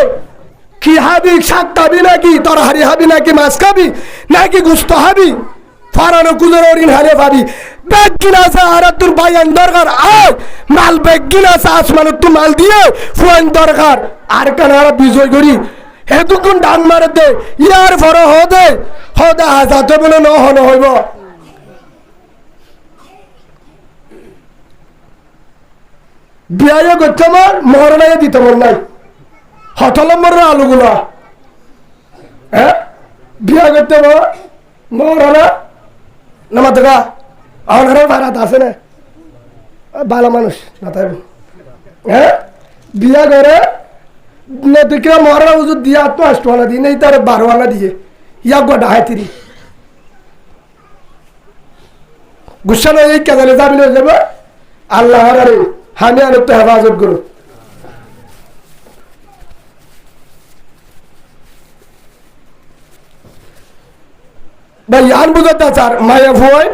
কি হাবি শাক খাবি নাকি তরহারি হাবি নাকি মাছ খাবি নাকি গুস্ত হাবি ফারানো কুজোর ওরিন হারে ভাবি বেগিন আছে আর তোর বাইন দরকার আয় মাল বেগিন আছে আসমান একটু মাল দিয়ে ফোন দরকার আর কেন আর বিজয় করি এতক্ষণ ডান মারে দে ইয়ার ফর হদে হাজাতে বলে নহন হইব বিয়ে করতে আমার মরণাই দিতে মন নাই হঠলম্বরের আলুগুলা হ্যাঁ বিয়ে করতে মরণা নামা দেখা আমার ভাড়াত আছে না ভালো মানুষ না তাই হ্যাঁ বিয়া করে তুই মরা উজুর দিয়ে তো 8 আনা দিই নেই তার 12 আনা দিয়ে ইয়া গোটা হাই তিরি গুসা না এই কাজে যাবি না যাবে আল্লাহ আরে হানি আর তো হেফাজত করো ভাই ইয়ান বুঝতে চার মায়া ভয়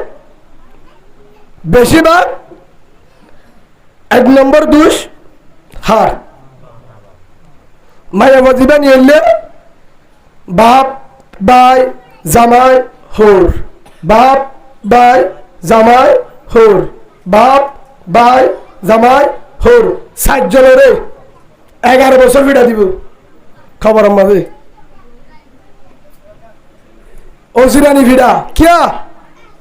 বেশিরভাগ 1 নম্বর দোষ হার মায়া জীবন এলে বাপ বাই জামাই হোর বাপ বাই জামাই হোর বাপ বাই জামাই হোর 60 জনের 11 বছর ফিটা দিব খবর মাঝে ওসিরানি ফিডা কিয়া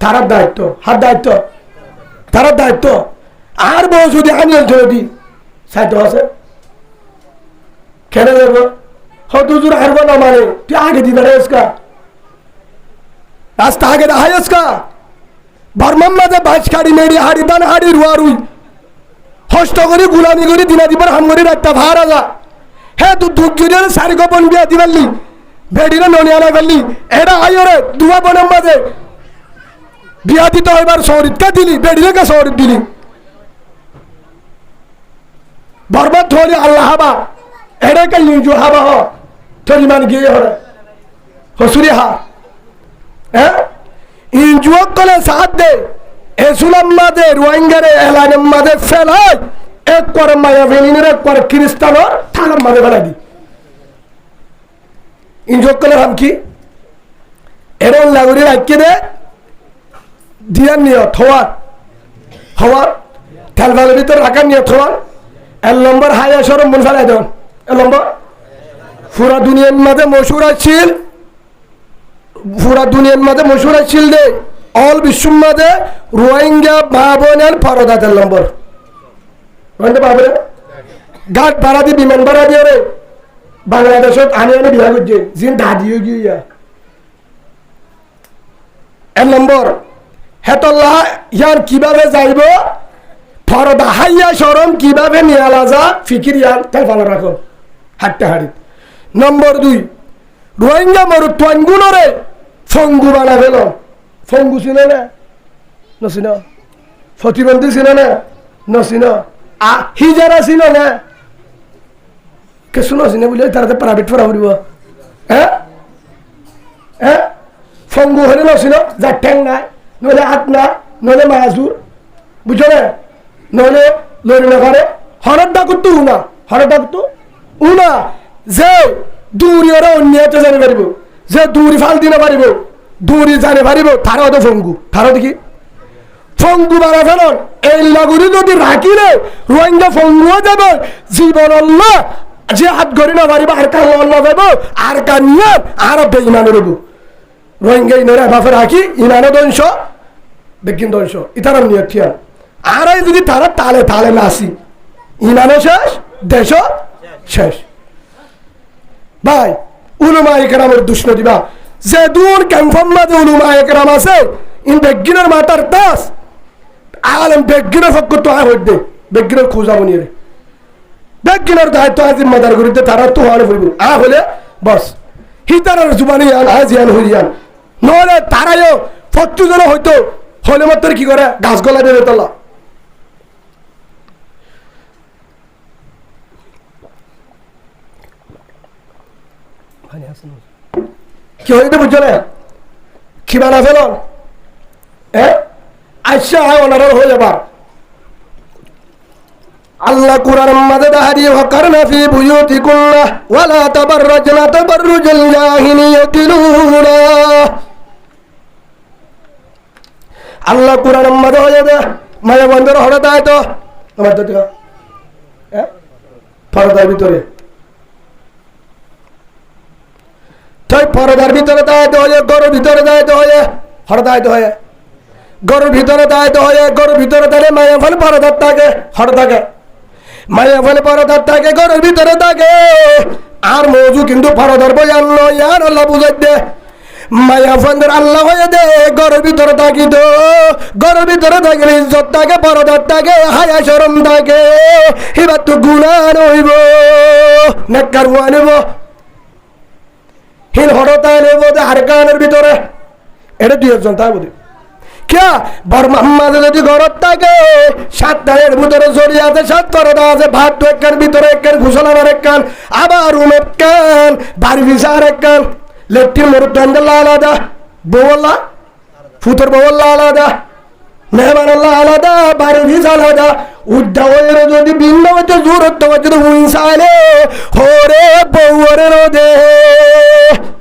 তারার দায়িত্ব হার দায়িত্ব তারার দায়িত্ব আর বউ যদি আনিয়ে যদি সাইড আছে কেন দেব হতুজুর হারব না মানে তুই আগে দিতে রেসকা রাস্তা আগে দেখাইসকা বর্মার মাঝে বাস খাড়ি মেরি হাড়ি দান হাড়ি রুয়া রুই হস্ত করি গুলামি করি দিনা দিবার হাম করি রাখতে ভার আগা হ্যাঁ তুই দুঃখ জুড়ে সারি গোপন বিয়া দি পারলি বেডিরে ননিয়া না করলি এটা আইরে দুয়া বনের মাঝে বিয়া দিতে এবার শহরিতকে দিলি বেডিরে কে শহরিত দিলি বরবাদ ধরি আল্লাহ হাবা এটা কে ইঞ্জু হাবা হ তোর ইমান গিয়ে হরে হসুরি হা হ্যাঁ ইঞ্জুক কলে সাথ দে এসুলাম মাঝে রোহিঙ্গারে এলানের মাঝে ফেলাই এক করে মায়া ফেলিনের এক করে খ্রিস্টানর থালার মাঝে ফেলাই দি ইঞ্জুক কলে হাম কি এরকম লাগুরি রাখিয়ে দে দিয়ার নিয়ত হওয়ার তেলবালের ভিতরে রাখার নিয়ত হওয়ার এর নম্বর হাইয়া সরম মন ফেলাই দেন এর নম্বর পুরা দুনিয়ার মাঝে মশুর আছিল পুরা দুনিয়ার মাঝে মশুর আছিল দে অল বিশ্বর মাঝে রোহিঙ্গা মা বোনের ফরদাতের নম্বর পাবে গাছ ভাড়া দি বিমান ভাড়া দিয়ে রে বাংলাদেশত আনি আনি বিয়া করছে জিন দাদিও গিয়া এর নম্বর হেতল্লাহ ইয়ার কিভাবে যাইব ফরদা হাইয়া সরম কিভাবে নিয়ালা যা ফিকির ইয়ার তাই ভালো রাখো হাঁটতে হাঁড়ি নম্বর 2 রোহিঙ্গা মরু তোয়ানগুনরে ফঙ্গু বানা ফেল ফঙ্গু চিনে না নচিন ফতিবন্দি চিনে না নচিন হিজারা চিনে না কিছু নচিনে বলে তারা প্রাইভেট পড়া ফুরিব হ্যাঁ হ্যাঁ ফঙ্গু হলে নচিন যার ঠেং নাই নহলে হাত না নহলে মায়াজুর বুঝছো না নহলে লড়ি না পারে হরদ ডাকুত উনা হরদ ডাকুত উনা যে দূরি ওরা অন্যায়তে জানি পারিব যে দূরি ফাল দিনে পারিব দূরি জানি পারিব তারা তো ফঙ্গু তারা দেখি ফঙ্গু বাড়া ফেলন এই লাগুরি যদি রাখিলে রোহিঙ্গা ফঙ্গুও যাবে জীবন আল্লাহ যে হাত গড়ি না পারিব আর কান আল্লাহ যাব আর কান নিয়ে আর বেঈমান রব রোহিঙ্গা ইনারা বাফে রাখি ইমানও ধ্বংস বেগিন ধ্বংস ইতারা নিয়ত থিয়া আর যদি তারা তালে তালে নাসি ইমানও শেষ দেশও শেষ ভাই উলুমা ইকরামের দুষ্ণ দিবা যে দূর ক্যাম্পম মাঝে উলুমা ইকরাম আছে ইন বেগিনের মাতার দাস আলম বেগিনের ফক্ক তো আয় হইতে বেগিনের খোঁজা বনিয়ে রে বেগিনের দায়িত্ব আজ জিম্মাদার করিতে তারা তো হলে ফুলব হলে বস হিতারার জুবানি আন আজ ইয়ান হইয়ান নহলে তারাইও 40 জন হইতো হলে মাত্র কি করে গাছ গলা বেরো তোলা কি হইতে বুঝছো না কি বানা ফেলন আচ্ছা ওনার হয়ে যাবার আল্লাহ কুরআনের মধ্যে দাঁড়িয়ে ওয়াকারনা ফি বুয়ুতিকুন্না ওয়ালা তাবাররাজনা তাবাররুজাল জাহিলিয়াতিল উলা আল্লাহ কুরআনের মধ্যে হয়ে দে মায়া বন্ধর হড়া দায় তো আমার তো পর্দার ভিতরে তাই পর্দার ভিতরে দায়িত্ব হয়ে গরুর ভিতরে দায়িত্ব হয়ে হড় দায়িত্ব হয়ে গরুর ভিতরে দায়িত্ব হয়ে গরুর ভিতরে দাঁড়ে মায়া ফলে পর্দার থাকে হড় থাকে মায়া ফলে পর্দার থাকে গরুর ভিতরে থাকে আর মজু কিন্তু পর্দার বয়ান নয় আর আল্লাহ বুঝাই দে মায়া ফন্দের আল্লাহ হয়ে দে গরুর ভিতরে থাকি তো গরুর ভিতরে থাকলে ইজ্জত থাকে পর্দার থাকে হায়া শরম থাকে এবার তো গুণা নইব নেককার হুয়া নেব হিল হড়তায় নেব হারকানের ভিতরে এটা 2 জন তাই বোধ क्या बर मोहम्मद যদি ঘরত থাকে 7 দাঁড়ের ভিতরে জড়িয়ে আছে 7 করদা আছে ভাত তো একের ভিতরে একের ঘুষলার আরেকখান আবার উমেকান বাড়ি ভিসার একখান লেট্টি মুরুদ্দান আলাদা বওয়াল্লা ফুতর বওয়াল্লা আলাদা মেহমান আল্লাহ আলাদা বাড়ি ভিসা আলাদা উদ্দাওয়ের যদি ভিন্ন হতে জোরত হতে উইনসালে হোরে বউরে রোদে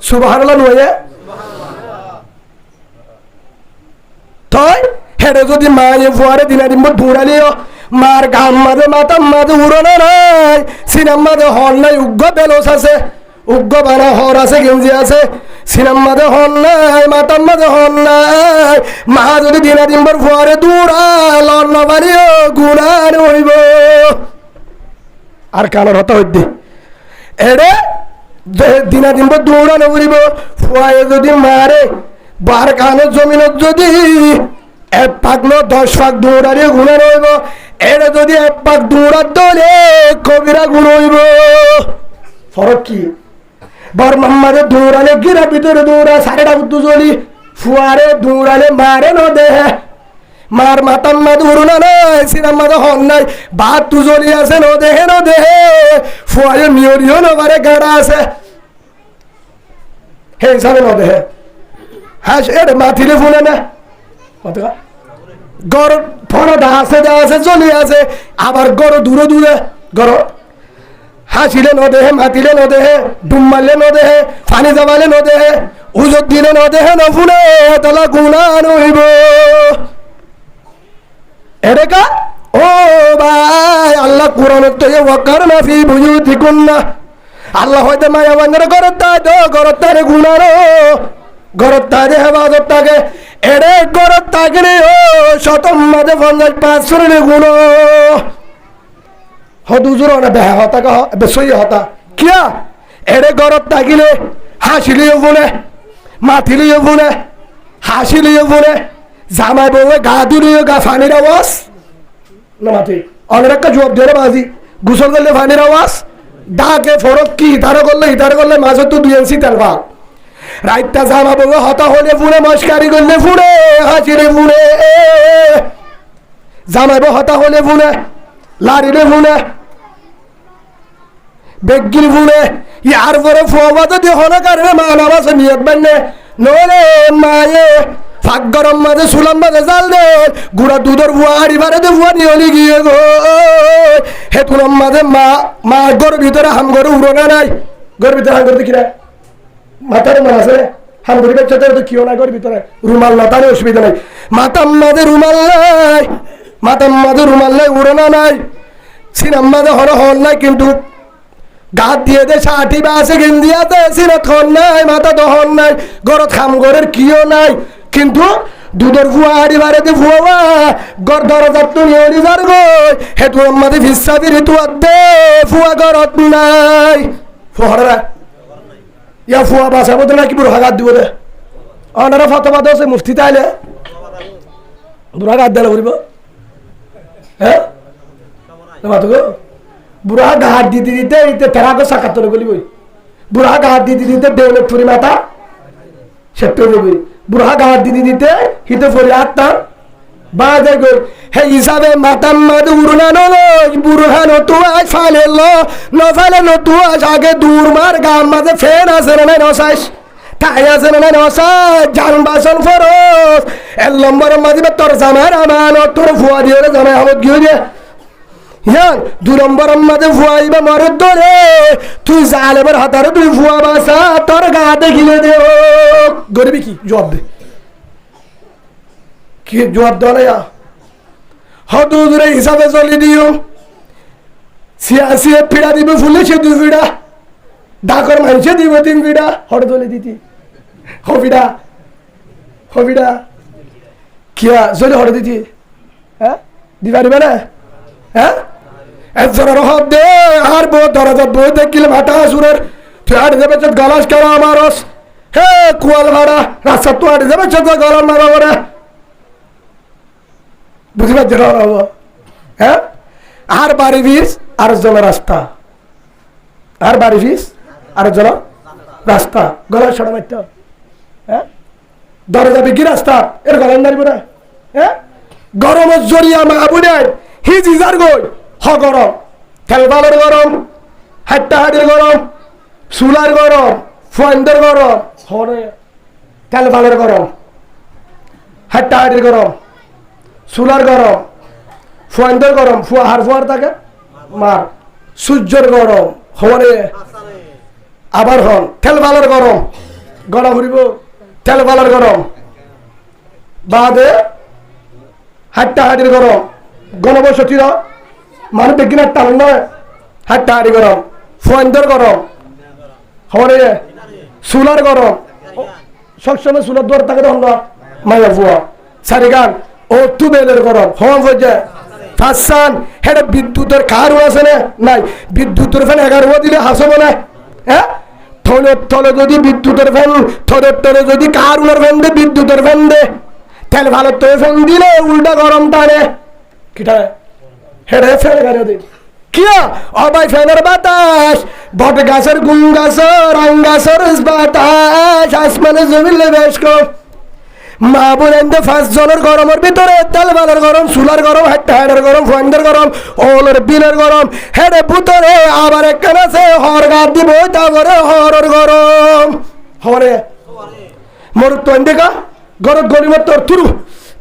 সুবহানাল্লাহ নয় তাই হেরে যদি মায়ে ফুয়ারে দিনা দিন বুড়ালিও মার গাম মাঝে মাতাম মাঝে উড়ানো নাই সিনাম মাঝে হল নাই উগ্র বেলস আছে উগ্র বানা হর আছে গেঞ্জি আছে সিনাম মাঝে হল নাই মাতাম মাঝে হল নাই মা যদি দিনা দিনবার ফুয়ারে দূরা লন্ন বাড়িও গুণার হইব আর কানের হতা হইতে এরে দিনা দিনবার দৌড়ানো করিব ফুয়ারে যদি মারে বার কানের জমিনত যদি 1 পাক ন 10 পাক দৌড়ারে গুণা রইব এটা যদি 1 পাক দৌড়ার দলে কবিরা গুণ হইব ফরক কি বর মোহাম্মদের দৌড়ালে গিরা ভিতরে দৌড়া সাড়েটা বুদ্ধ জলি ফুয়ারে দৌড়ালে মারে ন দেহে মার মাতাম মা দৌড়না নাই সিনাম মাদা হন নাই ভাত তু জলি আছে ন দেহে ফুয়ারে মিয়রিও নবারে গাড়া আছে হে হিসাবে ন দেহে হ্যাঁ এটা মাথিলে ফুলে না গড় ফড় দা আছে চলি আছে আবার গড় দূরে দূরে গড় হাসিলে ন দেহে মাতিলে ন দেহে ডুম মারলে ন দেহে পানি জামালে ন দেহে উজত দিলে ন দেহে ন ফুলে তলা গুণা নইব এরেকা ও ভাই আল্লাহ কোরআনত তো ওয়াকার না ফি বুয়ুতিকুন্না আল্লাহ হয়তো মায়া বাঙ্গারে গরত তারে গুণারো গরত তারে হেফাজত থাকে এরে গরত থাকলে ও শতম মাঝে 55 শরীরে গুণ হদুজুর না বেহা হতা কহ বেসই হতা কিয়া এরে গরত থাকিলে হাসিলিও গুণে মাথিলিও গুণে হাসিলিও গুণে জামাই বউয়ে গা দুলিও গা ফানির আওয়াজ না মাথি অনেক একটা জবাব দিয়ে বাজি গোসল করলে ফানির আওয়াজ ডাকে ফরক কি হিতারে করলে মাঝে তো 2 ইঞ্চি তেল ভাগ রাইতা জামা বউ হতা হলে ফুড়ে মস্কারি করলে ফুড়ে হাসিলে ফুড়ে জামাই বউ হতা হলে ফুড়ে লারিলে ফুড়ে বেগিল ফুড়ে ইয়ার পরে ফোয়া তো দেহ না কারণে মা নামাজ নিয়ত বান্নে নরে মায়ে ফাঁক গরম মাঝে সুলাম মাঝে জাল দে গুড়া দুধর ফুয়া হাড়ি বারে দে ফুয়া নিয়লি গিয়ে গো হে তুলাম মাঝে মা গর ভিতরে হাম গরু উড়োনা নাই গর ভিতরে হাম গরু দেখি না মাথার মান আছে হাম গরি বাচ্চাদের তো কিও না গর ভিতরে রুমাল না তার অসুবিধা নাই মাতাম মাঝে রুমাল নাই উড়োনা নাই সিনাম মাঝে হল নাই কিন্তু গাত দিয়ে দে ষাটি বা আছে গেন্দি আছে সিনাত হন নাই মাথা তো হন নাই গরত খাম গরের কিও নাই কিন্তু দুধের ফুয়া হাড়ি বারে দে ফুয়া গর দরজার তো নিয়লি যার গই হেতু আমাদের ভিসাবির হেতু দে ফুয়া গরত নাই ফুয়ারা ইয়া ফুয়া বাসাবো তো নাকি বুড়া গাত দিব দে অনারা ফতোয়া দছে মুফতি তাইলে বুড়া গাত দেলা করিব হ্যাঁ না তো বুড়া গাত দিতে দিতে ইতে তেরাগো সাকাতরে গলিবই বুড়া গাত দিতে দিতে দেউলে ফুরি মাথা সেপে দেবই বুড়া গাত দিতে দিতে হিতে ফুরি আত্মা বাজে গই হে হিসাবে মাতাম মাদু উড়না নয় বুড়া নতু আজ ফালে নো ফালে নতু আজ আগে দূর মার গাম মাঝে ফেন আছে না নসাইস তাই আছে না নসাইস জান বাসন ফরস এল নম্বর মাঝে তোর জামার আমান তোর ফুয়া দিয়ে জামাই হলত গিয়ে ইয়ার 2 নম্বর মাঝে ফুয়াইবা মরদ ধরে তুই জালেমের হাতারে তুই ফুয়া বাসা তোর গা দেখিলে দে গরিবি কি জবাব দে কি জবাব দেওয়া হদুরে হিসাবে চলি দিও সিয়া পিড়া দিবে ফুলে সে 2 পিড়া ডাকর মানুষে দিব 3 পিড়া হড় দলে দিতি হবিড়া কিয়া চলে হড় দিতি হ্যাঁ দিবারিবে না হ্যাঁ একজনের হব দে আর বউ দরজা বই দেখিলে ভাটা সুরের তুই আট যাবে গলাস কেন আমারস হে কুয়াল ভাড়া রাস্তা তুই আট যাবে গলার মারা করে বুঝতে পারছি হ্যাঁ আর বাড়ি ফিস আর জন রাস্তা আর বাড়ি ফিস আর জন রাস্তা গলার ছড়া মারতে হ্যাঁ দরজা বিক্রি রাস্তা এর গলার নারিব না হ্যাঁ গরমের জরিয়া মা বুড়াই হিজিজার গই হ গরম তেলবালের গরম হাট্টাহাটির গরম চুলার গরম ফুয়ান্দের গরম হরে তেলবালের গরম হাট্টাহাটির গরম চুলার গরম ফুয়ান্দের গরম ফুয়া হার ফুয়ার থাকে মার সূর্যের গরম হরে আবার হন তেলবালের গরম গরম হরিব তেলবালের গরম বাদে হাট্টাহাটির গরম গণবসতি না মানুষ দেখি না টান নয় হাটটা হাড়ি গরম ফুয়ান্দর গরম হরে সোলার গরম সবসময় সোলার দর থাকে তখন মায়া ফুয়া সারি গান ও তু বেলের গরম হওয়া হয়ে ফাঁসান হেটা বিদ্যুতের কারও আছে না নাই বিদ্যুতের ফ্যান 11 দিলে হাসবো না হ্যাঁ থলের তলে যদি বিদ্যুতের ফ্যান থলের তলে যদি কারুনের ফ্যান দে বিদ্যুতের ফ্যান দে তেল ভালো তো ফ্যান দিলে উল্টা গরম টানে কিটা হেডে ফেল গাড়ি দে কিয়া অবাই ফ্যানের বাতাস বট গাছের গুম গাছের আং গাছের বাতাস আসমানে জমিলে বেশ কম মা বোনেন 5 জনের গরমের ভিতরে তেল বালের গরম চুলার গরম হেডের গরম ফোয়ান্ডের গরম ওলের বিলের গরম হেডে ভিতরে আবার একখান আছে হর গাদ দিব তারপরে হরর গরম হরে মোর তো দেখা গরম গরিমত তোর তুরু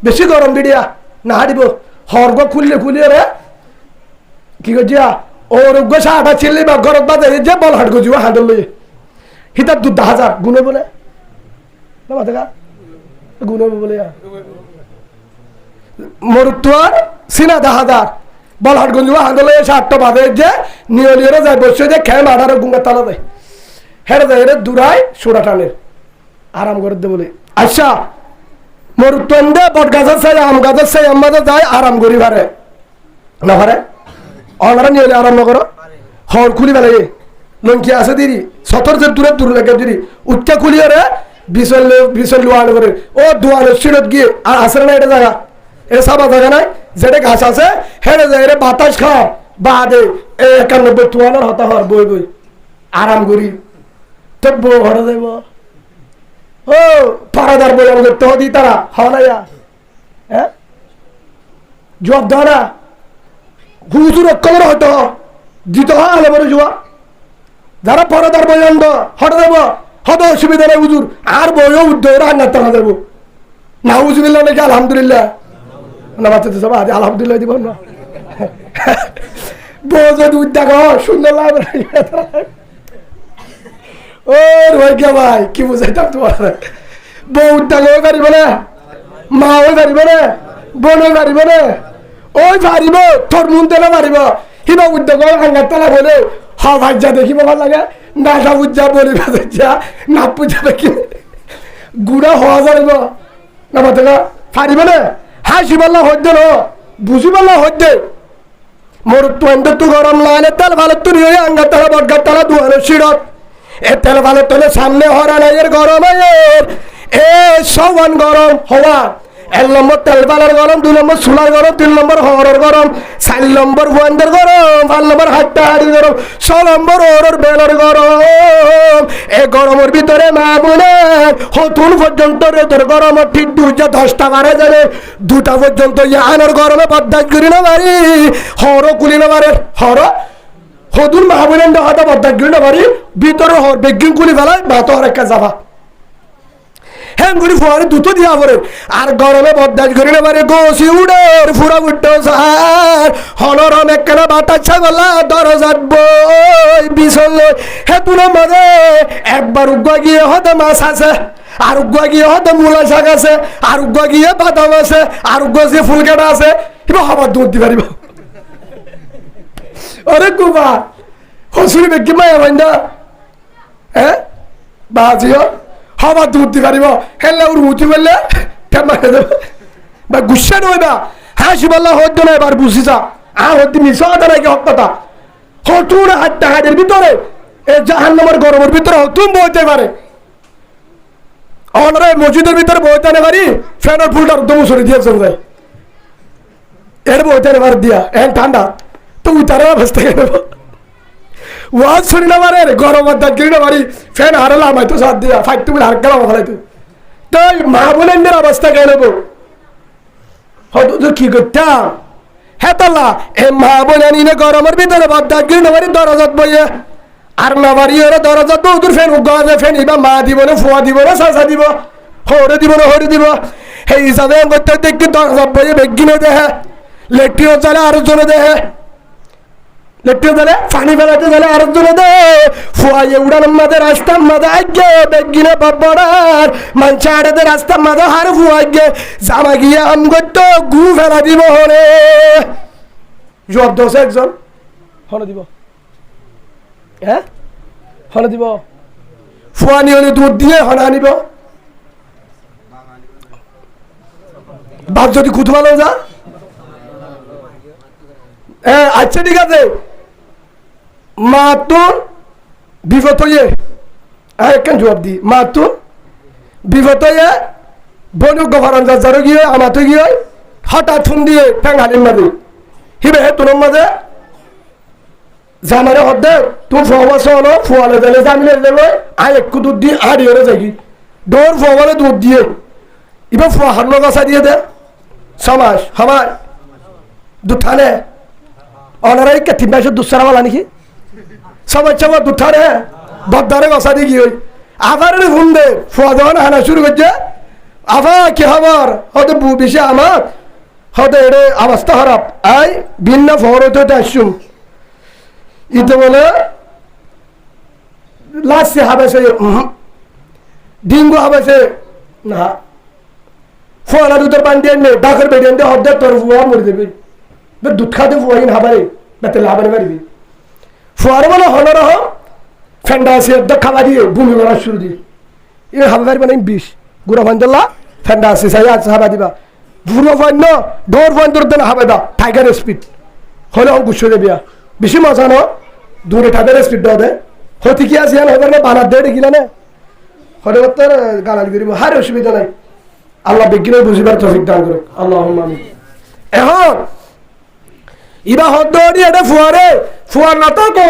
বেশি গরম দিডিয়া না হারিব হর গো খুললে রে কি গজিয়া ওর গো সাটা ছিলি বা গরত বাদে যে বল হাট গজিও হাঁদল লই হিতার 1000 গুনে বলে না মাথা গুনে বলে মরুত্তর সিনা 10,000 বল হাট গঞ্জু হাঁদলে 60টা বাদে যে নিয়লিয়রে যায় বসে যে খেয়ে মাডার গুঙ্গা তালা দেয় হেরে যায় রে দূরায় সোড়া টানের আরাম করে দে বলে আচ্ছা মরুত্তন্দে বট গাছের চাই আম গাছের চাই আমাদের যায় আরাম করি পারে না পারে অনারা নিয়লে আরাম না করো হর খুলি বেলে লঙ্কি আছে দিদি সতর যে দূরে লেগে দিদি উঠতে খুলিয়ে রে বিশল লোয়ান করে ও দোয়ানের সিঁড়ত গিয়ে আর আসে না এটা জায়গা এটা সাবা জায়গা নাই যেটা গাছ আছে হেরে যায় রে বাতাস খাও বাদে 91 তোয়ানোর হতা হর বই আরাম করি তো বউ ঘরে যাইব ও পারাদার বই আমি করতে হদি তারা হওয়া না হ্যাঁ জব দেওয়া না হুজুর অক্ষর হতো দিতে হয় আলে বলে জুয়া যারা পরদার বই আনব হটে দেব হতো অসুবিধা নেই হুজুর আর বইও উদ্যোগ রান্নার টাকা দেবো না হুজুবিল্লা নাকি আলহামদুলিল্লাহ না বাচ্চা তো সব আজ আলহামদুলিল্লাহ দিব না বউ যদি উদ্যোগ সুন্দর লাগবে ও রোহিঙ্গা ভাই কি বুঝাইতাম তোমার বউ উদ্যোগ হয়ে পারিব না মা হয়ে পারিব না বোন হয়ে পারিব না ওই পারিব তোর মন তেলে পারিব হিবা উদ্যোগ আঙ্গার তেলা বলে হ ভাজ্যা দেখিব ভাল লাগে নাটা বুঝা বলি ভাজা না পূজা দেখি গুড়া হওয়া যাইব না মাথা পারিব না হাসি পাল্লা হইত ন বুঝি পাল্লা হইত মোর তো গরম লাইনে তেল ভালো তুলি হয়ে আঙ্গার তেলা বটগার তেলা দুয়ারের সিঁড়ত এ তেল ভালো তেলে সামনে হরা নাই এর গরম এ সবান গরম হওয়া 1 নম্বর তেল বালার গরম 2 নম্বর চুলার গরম 3 নম্বর হরর গরম 4 নম্বর ফুয়ান্ডের গরম 5 নম্বর হাট্টা হাড়ির গরম 6 নম্বর ওরর বেলর গরম এই গরমের ভিতরে মা বোনের হতুন পর্যন্ত রেতের গরম ঠিক 10টা বারে যাবে 2টা পর্যন্ত আনার গরমে বদাজ করি না বাড়ি হর কুলি না বারে হর হতুন মা বোনের হয়তো বদাজ করি না বাড়ি ভিতরে হর বেগিং কুলি ফেলায় ভাত হর একটা যাবা হ্যাঁ গুড়ি ফুয়ারে দুটো দিয়া পরে আর গরমে বদাজ করি না পারে গোসি উড়ের ফুরা উঠো সার হনরম একখানা বাতাসা গলা দরজাত বই বিছল হে তুলো মাঝে একবার উগ্গা গিয়ে হতে মাছ আছে আর উগ্গা গিয়ে হতে মূলা শাক আছে আর উগ্গা গিয়ে বাদাম আছে আর উগ্গা গিয়ে ফুল কাটা আছে এবার হবার দুধ দি পারিব আরে কুবা হসুরি বেকি মায়া বাইন্দা হ্যাঁ বাজিও হবার দুধ দি পারিব হেলে ওর উঠি বললে টেমাকে দেবে বা গুসা নইবা হাসি বললা হদ্দ না এবার বুঝি যা আর হদ্দি মিশা নাকি হক কথা হতুন হাটটা হাটের ভিতরে এই জাহান্নামের গরমের ভিতরে হতুন বইতে পারে আমরা মসজিদের ভিতরে বইতে না পারি ফ্যানের ফুলটা একদম সরে দিয়ে চলে যায় এর বইতে এবার দিয়া এখন ঠান্ডা তো উতারে অবস্থা গেল ওয়াজ শুনি না পারে গরম দাঁত কিনি না পারি ফ্যান হারালাম হয়তো সাত দিয়া ফাইট তুমি হার গেলাম ফেলাইতো তাই মা বোনের অবস্থা কে নেবো হয়তো তো কি করতাম হ্যাঁ তাল্লা এ মা বোনে নিনে গরমের ভিতরে বাদ দাঁত কিনি না পারি দরজাত বইয়ে আর না পারি ওরা দরজাত বউতুর ফ্যান উগাবে ফ্যান এবার মা দিব না ফুয়া দিব না চাচা দিব হরে দিব না হরে দিব সেই হিসাবে করতে দেখি দরজাত বইয়ে বেগিনে দেহে লেট্রিনও চলে আরো জনে দেহে লেটে দিলে পানি ফেলাতে দিলে আরেকজনে দে ফুয়াইয়ে উড়ানোর মাঝে রাস্তার মাঝে আগে বেগিনে বাবার মানছে আড়ে রাস্তার মাঝে হার ফুয়াইগে জামা গিয়ে আম করতো গু ফেলা দিব হলে জবাব দোষ একজন হলে দিব হ্যাঁ হলে দিব ফুয়ানি হলে দুধ দিয়ে হলে আনিব বাপ যদি খুঁত ভালো যা হ্যাঁ আচ্ছা ঠিক আছে মা তোর বিপদ হইয়ে একখান জবাব দি মা তোর বিপদ হইয়ে বনু গভরান যারও গিয়ে আমার তো গিয়ে হঠাৎ ফোন দিয়ে ঠ্যাং হালির মাঝে হিবে হে তোর মাঝে জামারে হদ্দে তুই ফোয়াবাস হলো ফোয়ালে দিলে জামিলে দিলে আয় একটু দুধ দিয়ে আড়ি হলে যাই ডোর ফোয়ালে দুধ দিয়ে এবার ফোয়া হারলো গাছা দিয়ে দে সমাজ সবাই দুঠানে অনারাই কেথি মাসে দুসারা বলা নাকি সবাই সবাই দুঠানে বদারে গাছা দিয়ে গিয়ে আবার ফোন দে ফোয়া যখন হানা শুরু করছে আবার কি খবর হয়তো বেশি আমার হয়তো এটা অবস্থা খারাপ আই ভিন্ন ফোর হইতে আসছুম ইতে বলে লাস্টে হাবেছে ডিঙ্গু হাবেছে না ফোয়ালা দুধের পানি দিয়ে নে ডাকের বেরিয়ে দিয়ে হদ্দের তোর ফুয়া মরে দেবে দুধ খাতে ফুয়াইন হাবারে বেতে লাভারে পারবি ফুয়ারে বলে হলো রহ ফেন্ডা আছে খাবার দিয়ে ভূমি করার শুরু দিয়ে এ হাবা পারবে না বিষ গুড়া ফান্ডল্লা ফেন্ডা আছে সাই আছে হাবা দিবা বুড়ো ফান্য ডোর ফান তোর দেন হাবা দা টাইগার স্পিড হলে গুছো দেবে বেশি মজা ন দূরে টাইগার স্পিড দাও দে হতে কি আছে হবে না বানার দেড় গিলা না হলে তোর গালালি করিব হার অসুবিধা নাই আল্লাহ বিজ্ঞানের বুঝিবার তৌফিক দান করুক আল্লাহুম্মা আমিন এখন ইবা হদ্দরি এটা ফুয়ারে ফুয়ার না তো কো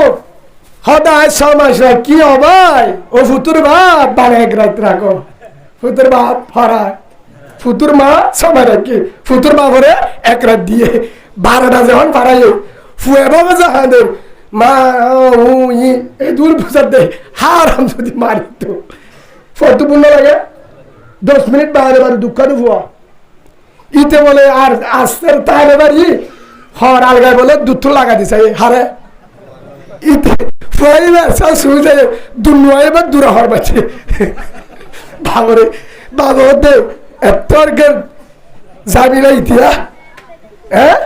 হদায় সমাজ কি হবাই ও ফুতুর বাপ বারে এক রাত রাখো ফুতুর বাপ ফরা ফুতুর মা সময় রাখি ফুতুর মা ভরে এক রাত দিয়ে 12টা যখন পারাই ফুয়ে বাবা জাহাদের মা এই দূর বুঝার দে হারাম যদি মারি তো ফতুপূর্ণ লাগে 10 মিনিট বাইরে বাড়ি দুঃখ দেবো ইতে বলে আর আস্তের তাহলে বাড়ি হর আলগায় বলে দুধ লাগা দিছে হারে ইতে পরিবার সব শুয়ে যায় দুনিয়া এবার দূরে হর বাঁচে বাবরে বাবা দে এতর্গের জামিলা ইতিহা হ্যাঁ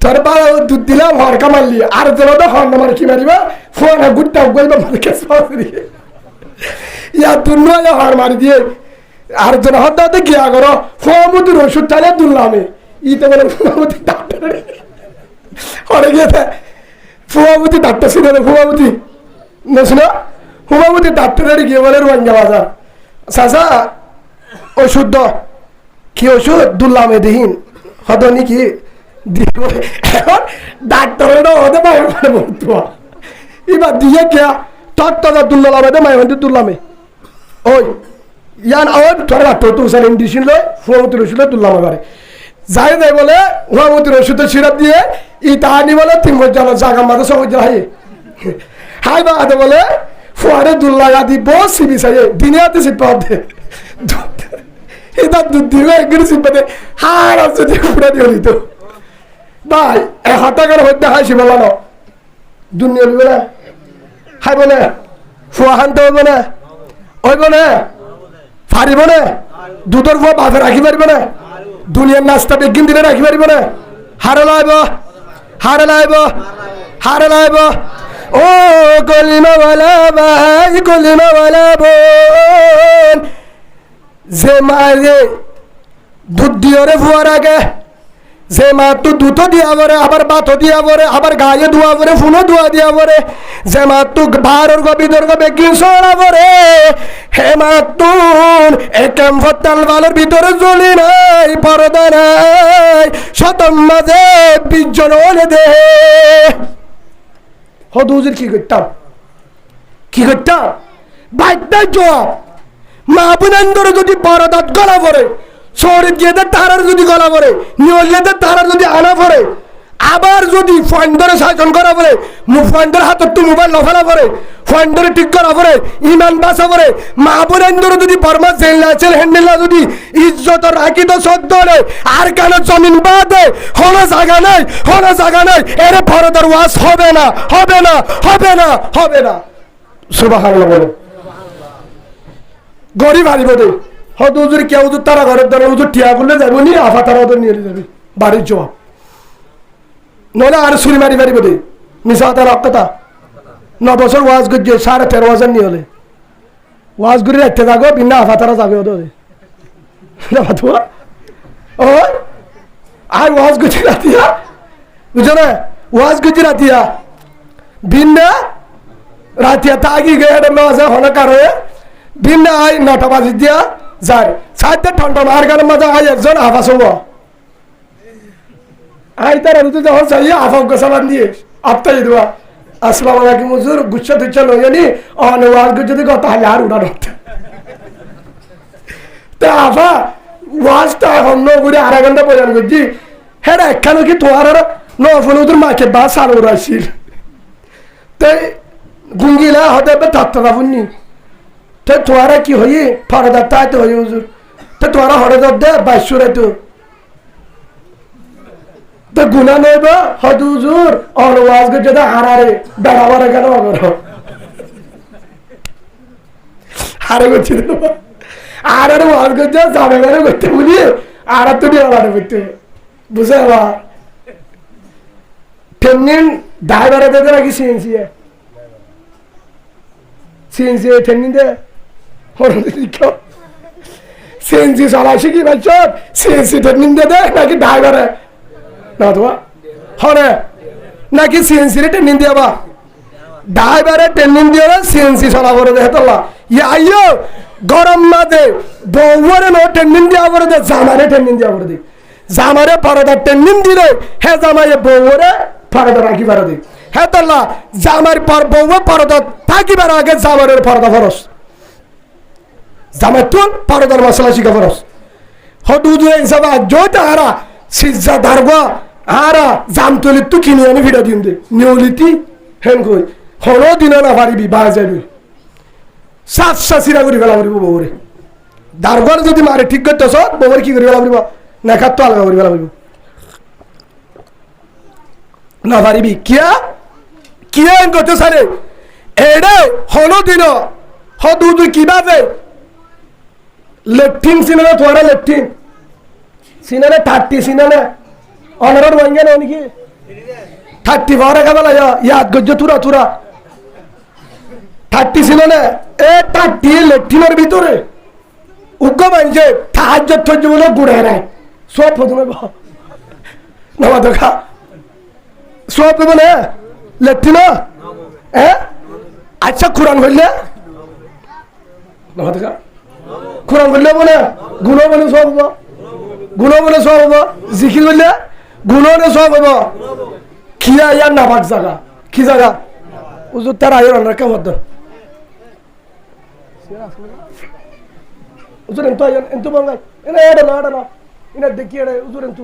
তোর বাবা দুধ দিলাম হর কামালি আর তোর তো হর নামার কি মারিবা ফোন গুটটা গইবা মানে কেস পাওয়া ইয়া দুনিয়া হর মারি দিয়ে আর জন হঠাৎ গিয়া করো ফোয়ামুতির ওষুধ চালিয়ে দুললামে ইতে বলে ফোয়ামুতি ডাক্তার হরে গিয়েছে ফুয়ামুতি ডাক্তার ছিল ফুয়ামুতি না শুনো ফুয়ামুতি ডাক্তারের গিয়ে বলে রোহিঙ্গা বাজার চাচা ওষুধ কি ওষুধ দুললামে দিহীন হতো নাকি এখন ডাক্তারের হতে পারে বলতো এবার দিয়ে গিয়া তত্ত্বা দুল্লামে দে মাইমন্দি দুললামে ওই ইয়ান আওয়াজ তোর ডাক্তার তো স্যার ইন্ডিশন লয় ফুয়ামুতির ওষুধে দুললাম এবারে যাই দেয় বলে ফুয়ামুতির ওষুধের সিরাপ দিয়ে ই তাহানি বলে 3 বছর জাগা মাথা সব হাই হাই বাদে বলে ফুয়ারে দুল্লা দি বস সিবি সাই দিনে হাতে সিট পাওয়া এটা দুধ দিলে একদিন সিট পাতে হার আছে যে পুরা দিয়ে দিত ভাই এ হাতাকার হইতে হাসি বলানো দুনিয়া লিবে না হাই বলে ফুয়া হানতে হইব না হইব না পারিব না দুধের ফুয়া বাপে রাখি পারিব না দুনিয়ার নাস্তা বেগিন দিলে রাখি পারিব না হারে লাইব হারে লাইব হারে লাইব ও কলিমাওয়ালা ভাই কলিমাওয়ালা বোন যে মারে দুধ দিয়ে ফুয়ার আগে যে মা তো দুধও দিয়া পরে আবার ভাতও দিয়া পরে আবার গায়ে ধোয়া পরে ফুলও ধোয়া দিয়া পরে যে মা তো বারোর গো বিদর্গ বেকিং সোডা পরে হে মা তুন একেম ফতাল বালের ভিতরে জ্বলি নাই পরদা নাই শতম মাঝে 20 জন হলে দে হদুজির কি করতাম বাইকটা জব মা বোনেন্দরে যদি পরদাত গলা পরে শহরে গিয়ে তারার যদি গলা পরে নিয়ে তারার যদি আনা পরে আবার যদি ফয়েন্ডরে শাসন করা পরে ফয়েন্ডের হাতত তো মোবাইল লফালা পরে ফয়েন্ডরে ঠিক করা পরে ইমান বাঁচা পরে মা বোনেন্দরে যদি বর্মা জেল আছে হ্যান্ডেলা যদি ইজ্জত রাখি তো সদ্য আর কেন জমিন বাদে হলো জায়গা নাই এরে ফরদার ওয়াজ হবে না সুবহানাল্লাহ বলে গরিব হারিব দে হয়তো হুজুর কেউ হুজুর তারা ঘরের দ্বারা হুজুর টিয়া করলে যাবো নি আফা তারা ওদের নিয়ে যাবে বাড়ির জবাব নইলে আর ছুরি মারি দে মিশা তার কথা 9 বছর ওয়াজ করছে 13,500 নিয়ে হলে ওয়াজ করে রাখতে যাগো বিনা আফা তারা যাবে ওদের ও আর ওয়াজ করছি রাতিয়া বুঝছো না ওয়াজ করছি রাতিয়া বিনা রাতিয়া তাগি গিয়ে নজা হলে কারো বিনা আই 9টা বাজি দিয়া যায় সাইডে ঠন্ডা মার গানের মাঝে আই একজন আফা সব আই তার রুতু যখন চাইয়ে আফা গোসাবান দিয়ে আপতাই দেওয়া আসসালামু আলাইকুম হুজুর গুচ্ছা তুচ্ছা লইনি অন ওয়াজ করছি দিকে তাহলে আর উড়ানো তা আফা ওয়াজটা অন্য করে 2.5 ঘন্টা প্রদান করছি হ্যাঁ একখানে কি তোমার নফল ওদের মাকে বা সার উড়াইছিল তাই গুঙ্গিলা হতে তাত্তা ফুননি তো তোমারা কি হই ফরদার তাইতে হই হুজুর তো তোমারা হরদার দে 22 রে তো গুনা নেব হদ হুজুর আর ওয়াজ কে যেটা হারারে দাঁড়াবার কেন করো হারে গছিল আর ওয়াজ কে যা যাবে না করতে বলি আর তো দিয়ে আলাদা করতে বুঝে বা টেনিন ড্রাইভারে দে রাখি সিএনসি টেনিন দে সিএনসি চালা শিখি পাইছ সিএনসি ট্রেনিং দে নাকি ড্রাইভারে না তো হরে নাকি সিএনসি রে ট্রেনিং দিয়াবা ড্রাইভারে ট্রেনিং দিয়ে সিএনসি চালা করে দে হেতলা আইয়ো গরম মাঝে বউরে নো ট্রেনিং দিয়া করে দে জামারে ট্রেনিং দিয়া করে দে জামারে পরদা ট্রেনিং দিলে হে জামায়ে বউরে পরদা রাখি পারে দে হেতলা জামার পর বউ পরদা থাকিবার আগে জামারের পরদা ফরস জামাতুন পরদার মশলা শিখা ফরস হদুদু হিসাবে জয়টা হারা সিজা দারগা হারা জামতলি তু কিনে আনি ভিড়া দিন দে নিউলিতি হেন কই হলো দিন না পারিবি বাজাবি সাতসা সিরা করি ফেলা করিব বউরে দারগার যদি মারে ঠিক করতেছ বউরে কি করি ফেলা করিব না খাত তো আলগা করি ফেলা করিব না পারিবি কিয়া করতে সারে এডে হলো দিন হদুদু কিভাবে লেফটিন সিনানে তোরা লেফটিন সিনানে 30 সিনানে অনারর ওয়াঙ্গে না নাকি 30 বারে কাবলা ইয়াদ গজ্জ তুরা 30 সিনানে এ 30 লেফটিনের ভিতরে উগ্গ মানছে তাহাজ্জুদ থজ্জ বলে গুড়ে নাই সব প্রথমে নামা দেখা সব বলে লেফটিন আচ্ছা কোরআন হইলে নামা দেখা কোরআন বললে বলে গুণ বলে সব হবো জিকির বললে গুণ সব হবো খিয়া ইয়ার নাবাক জায়গা কি জায়গা উজুর তার আয়ের অনার কেমন উজুর এন্ত এন্তু বাংলাই এনা এটা না এনা দেখি এটা উজুর এন্তু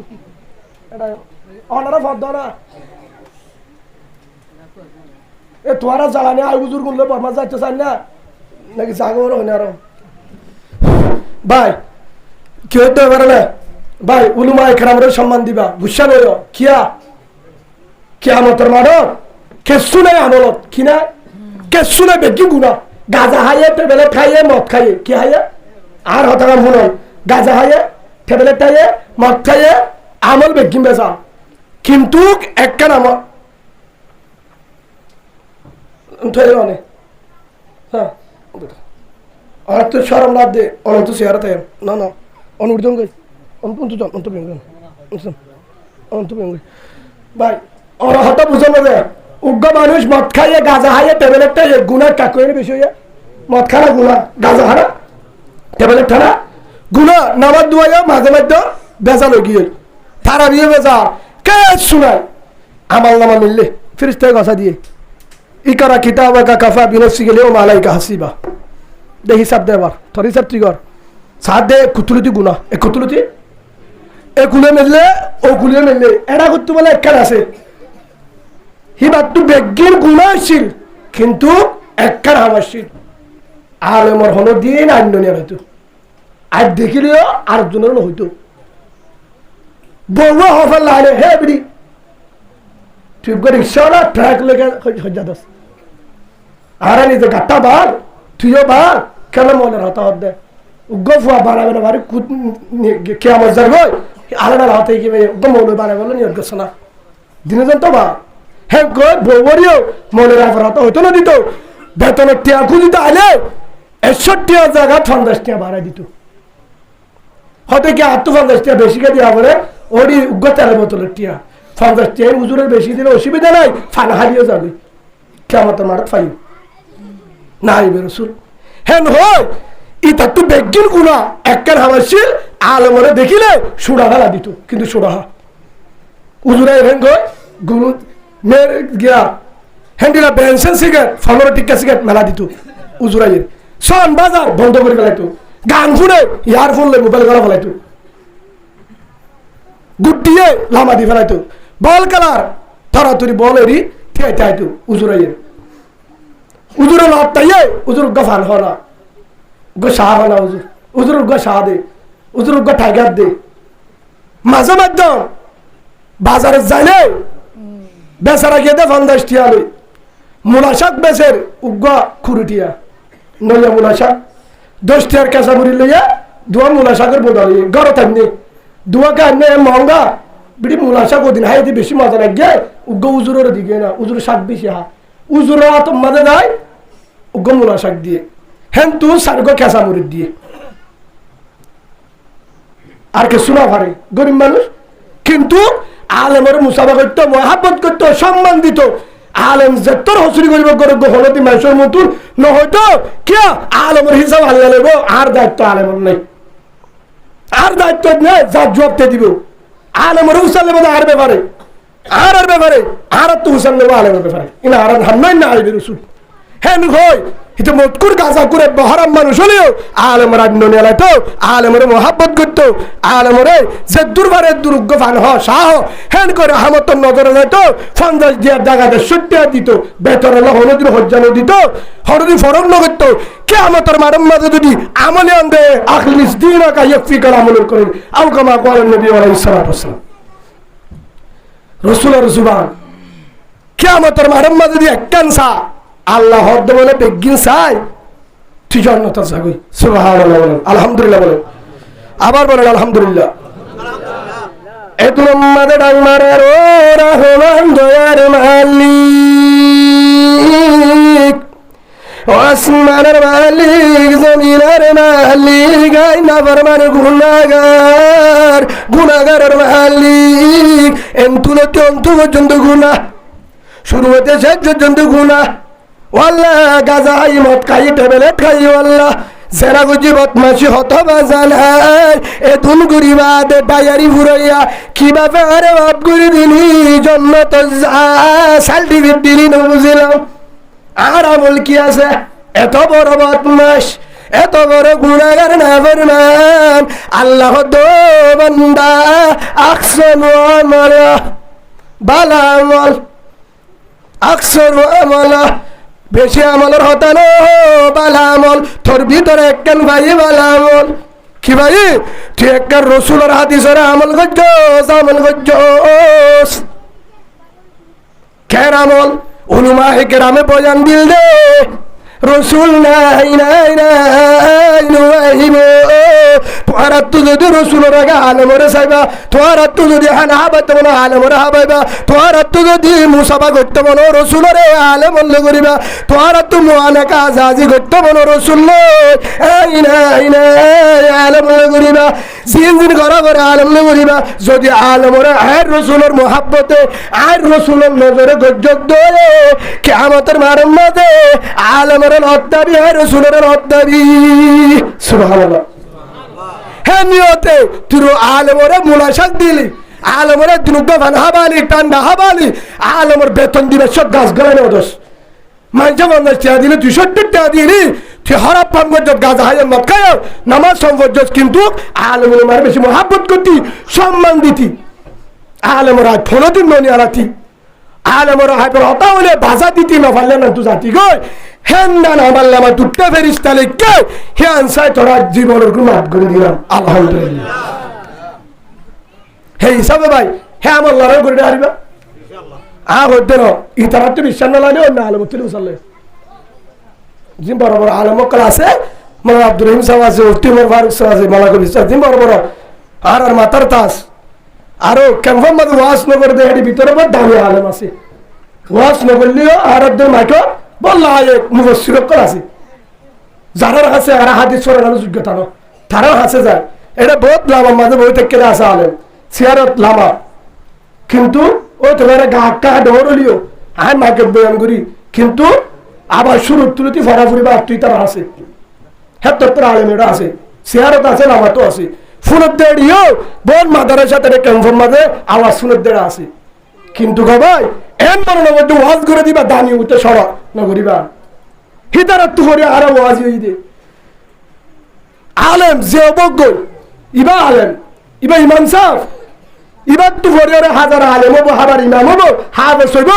এটা অনারা ফদ না এ তোরা জ্বালানি আয় উজুর গুনলে বর্মা যাইতে চান না নাকি জাগর হয় না আরো ভাই কি হইতে পারে না ভাই উলুমা একরামের সম্মান দিবা গুসা নয় কিয়ামতের মাঠত কেসু নাই আমলত কি না কেসু নাই বেকি গুণা গাজা খাইয়ে টেবলেট খাইয়ে মদ খাইয়ে কি খাইয়ে আর হতাকাম শুনল গাজা খাইয়ে টেবলেট খাইয়ে মদ খাইয়ে আমল বেকিম বেচা কিন্তু একখান আমল অনেক হ্যাঁ আর তো সরম লাভ দে অনন্ত চেহারা তাই না অনুর্ধন গই অন্ত ভাই ওরা হঠাৎ বুঝানো যায় উগ্র মানুষ মদ খাইয়ে গাঁজা খাইয়ে টেবলেট খাইয়ে গুণার কাকু বেশি হইয়া মদ খানা গুণা গাঁজা খানা টেবলেট খানা গুণা নামাজ দুয়াইয়া মাঝে মাঝে বেজা লগিয়ে তারা বিয়ে বেজা কে শুনায় আমার নামা মিললে ফিরিস্তায় গসা দিয়ে ইকারা কিতাবা কা কাফা বিনফসি গেলে ও মালাইকা হাসিবা দে হিসাব দে এবার তোর হিসাব তুই কর সাথ দে কুতুলতি গুণা এ কুতুলতি একুলে মেললে ওকুলে মেললে এটা করতে বলে একখান আছে হিবার তো বেগিন গুণা আসছিল কিন্তু একখান হামাসছিল আলেমর হলো দিন আইনের হইতো আর দেখিলেও আরেকজনের হইতো বউ হফার লাগে হে বিড়ি ঠিক করে রিক্সাওয়ালা ট্রাক লেগে হজ্জা দোষ আর নিজে গাট্টা বার তুইও বার কেন মনে হতা হত দে উগ্র ফুয়া বানাবে না বাড়ি কে আমার যার গই আলাদা হতে কি উগ্র মৌল বানাবে বলে নিয়ত করছে না দিনজন তো বা হ্যাঁ গই বউরিও মনে রাখার হতা হইতো না দিত বেতনের টিয়া খুঁজিতে আলে 61 জায়গা 50 টাকা বাড়াই দিত হয়তো কি 50 টাকা বেশি কে দেওয়া বলে ওরই উগ্র তেলের বোতলের টিয়া 50 টাকা উজুরের বেশি দিলে অসুবিধা নাই ফান হারিয়ে যাবে কেমন মাঠ ফাই নাই বেরসুল হ্যাঁ হয় ইটা তো বেগিন গুণা একখান হামাসিল আলমরে দেখিলে সুড়া ঢালা দিত কিন্তু সুড়াহা উজুরা এভেন গই গুরু মেয়ের গিয়া হ্যান্ডিলা বেনসেন সিগারেট ফলর টিক্কা সিগারেট মেলা দিত উজুরাইয়ের সন বাজার বন্ধ করে ফেলাইতো গান শুনে ইয়ারফোন লে মোবাইল করা ফেলাইতো গুটিয়ে লামা দিয়ে ফেলাইতো বল খেলার থরাথরি বল এরি ঠিয়াইতে আইতো উজুরাইয়ের উজুরে লপটাইয়ে উজুর গফান হনা গো শাহ হনা উজুর উজুর গো শাহ দে উজুর গো টাইগার দে মাঝে মাধ্যম বাজারে যাইলে বেচারা গিয়ে দে 50 টিয়া লই মুলাশাক বেচের উগ্গা খুরুটিয়া নইয়া মুলাশাক 10 টিয়ার কাঁচা বুড়ি লইয়া দুয়া মুলাশাকের বদলে গড় থাকনি দুয়া কানে মহঙ্গা বিড়ি মুলাশাক ওদিন হাই দি বেশি মজা লাগে উগ্গা উজুরের দিকে না উজুর শাক বেশি হা উজুরা তো মাঝে দেয় উগ্গা মুলাশাক দিয়ে হ্যাঁ তু সারগো কাঁচা মুড়ি দিয়ে আর কে শোনা পারে গরিব মানুষ কিন্তু আলেমের মুসাফা করতো মহাব্বত করতো সম্মান দিত আলেম যে তোর হসুরি করিব গরিব হলতি মানুষের মতন নহয়তো কিয়া আলেমের হিসাব আলিয়া লাগবো আর দায়িত্ব আলেমের নেই আর দায়িত্ব নেই যার জবাবতে দিব আলেমের হুসান নেবো আর ব্যাপারে আর ব্যাপারে আর তো হুসান নেবো আলেমের ব্যাপারে ইনা আর হান্নাই না আইবে রসুল হ্যাঁ হয় এটা মতকুর গাজা করে বহারাম মানুষ হলেও আলেমরা ননে লাইতো আলেমরে মহাব্বত করতো আলেমরে যে দুর্বারে দুর্গ ফান হ শাহ হ্যান করে হামত নজরে লাইতো 50 দিয়া জায়গাতে 70 দিত বেতরে হলদিন হজ্জানো দিত হরদি ফরক নগত কিয়ামতের মারম মাঝে যদি আমলে আনবে আখলিস দিনকা ইয়াফিকাল আমল করেন আও কামা ক্বাল নবী আলাইহিস সালাতু ওয়াসসালাম রাসূলের জুবান কিয়ামতের মারম মাঝে যদি এককানসা আল্লাহ হদ বলে বেগিন চাই তুই জান্নাতে যাবি সুবহানাল্লাহ বলেন আলহামদুলিল্লাহ বলেন আবার বলেন আলহামদুলিল্লাহ এত উম্মতে ডাক মারে ও রহমান দয়ার মালিক আসমানের মালিক জমিনের মালিক আইনা ফরমান গুনাহগারের মালিক এন্তুলতে অন্তু পর্যন্ত গুনাহ শুরু হতে শেষ পর্যন্ত গুনাহ ওয়াল্লাহ গাজা হাই মদ খাই ট্যাবলেট খাই ওয়াল্লাহ জেরা গুজি বদমাশি হত বাজানাই এ দুন গরিবাদ ডায়ারি ফুরাইয়া কিভাবে আরে বাপ করে দিলি জন্নত সার্টিফিকেট দিলি না বুঝিলাম আর আমল কি আছে এত বড় বদমাশ এত বড় গুনাহগার না ফরমান আল্লাহ দো বান্দা আকসানু আমালা বালা আমল আকসানু আমালা বেশি আমলের হতানো বালা আমল তোর ভিতরে একখান ভাই বালা আমল কি ভাই তুই একখান রসুলের হাদিসের আমল করছস খের আমল উলুমা কেরামে বয়ান দিল দে রসুল নাই নাই নাই নহিব তোমার তো যদি রসুলের আগে আলেমরে চাইবা তোমার তো যদি হানা হাবাইতে বলো আলেমরে হাবাইবা তোমার তো যদি মুসাফা করতে বলো রসুলরে আলেমলে করিবা তোমার তো মুআনাকা আজাজি করতে বলো রসুল এই নাই নাই আলেমলে করিবা জিন ঘরে ঘরে আলেমলে করিবা যদি আলেমরে আর রসুলের মোহাব্বতে আর রসুলের নজরে গজ্জত দে কিয়ামতের মারম মাঝে আলেমরে লদ্দাবি আর রসুলের লদ্দাবি সুবহানাল্লাহ হ্যাঁ নিয়তে তুই আলেমরে মুলাশাক দিলি আলেমরে দুনুগা ভান হাবালি টান্ডা হাবালি আলেমর বেতন দিবে সব গাছ গলানো দোষ মাঝে 50 টাকা দিলে 270 টাকা দিলি সে হরপ পাঙ্গজ গাজা হায় মত খায় নামাজ সম্পর্ক কিন্তু আলেমের মার বেশি মহাব্বত করতি সম্মান দিতি আলেমরা ফোনো দিন মনি আলাতি আলেমরা হাইপর হতা হলে ভাষা দিতি না পারলে না তু জাতি গই হেন্দা না পারলে আমার দুটা ফেরিস্তা লিখে হে আনসায় তোরা জীবনের গুণ মাফ করে দিলাম আলহামদুলিল্লাহ হে হিসাবে ভাই হে আমার লড়াই করে হারিবা হইতে না ইতারা তো বিশ্বাস না লাগে অন্য আলম তুলে উসালে যে বড় বড় আলমকল আছে মানে আব্দুর রহিম সাহেব আছে উত্তিমর ফারুক সাহেব আছে মালাকুল ইসলাম যে বড় বড় আর মাতার তাস আরো কেমন মাঝে ওয়াশ নগর দেহারি ভিতরে বড় দামি আলম আছে ওয়াশ নগরলিও আর একদম মাইকে বললা মুফসিরকল আছে যারা আছে আর হাদিস পড়ানোর যোগ্যতা না তারা হাসে যায় এটা বহুত লামা মাঝে বই থেকে আছে আলেম সিয়ারত লামা কিন্তু ও তোমার গাহকা দৌড়লিও আমি মাকে বয়ান করি কিন্তু আবার শুরু তুলতি ফরাফুরি বা তুই তারা আছে হ্যাঁ তোর আলেমেরা আছে সিয়ারত আছে লামাতো আছে ফুলত দেড়িও বোন মাদারের সাথে ক্যাম্পের মাঝে আওয়াজ ফুলত দেড়া আছে কিন্তু গো ভাই এম মনে নগর ওয়াজ করে দিবা দামি উঠে সরা নগরিবা হিদারাত তু করে আর ওয়াজ হই দে আলেম যে অবজ্ঞ ইবা আলেম ইবা ইমাম সাহেব ইবা তু করে হাজার আলেম হবো হাজার ইমাম হবো হাফেজ হইব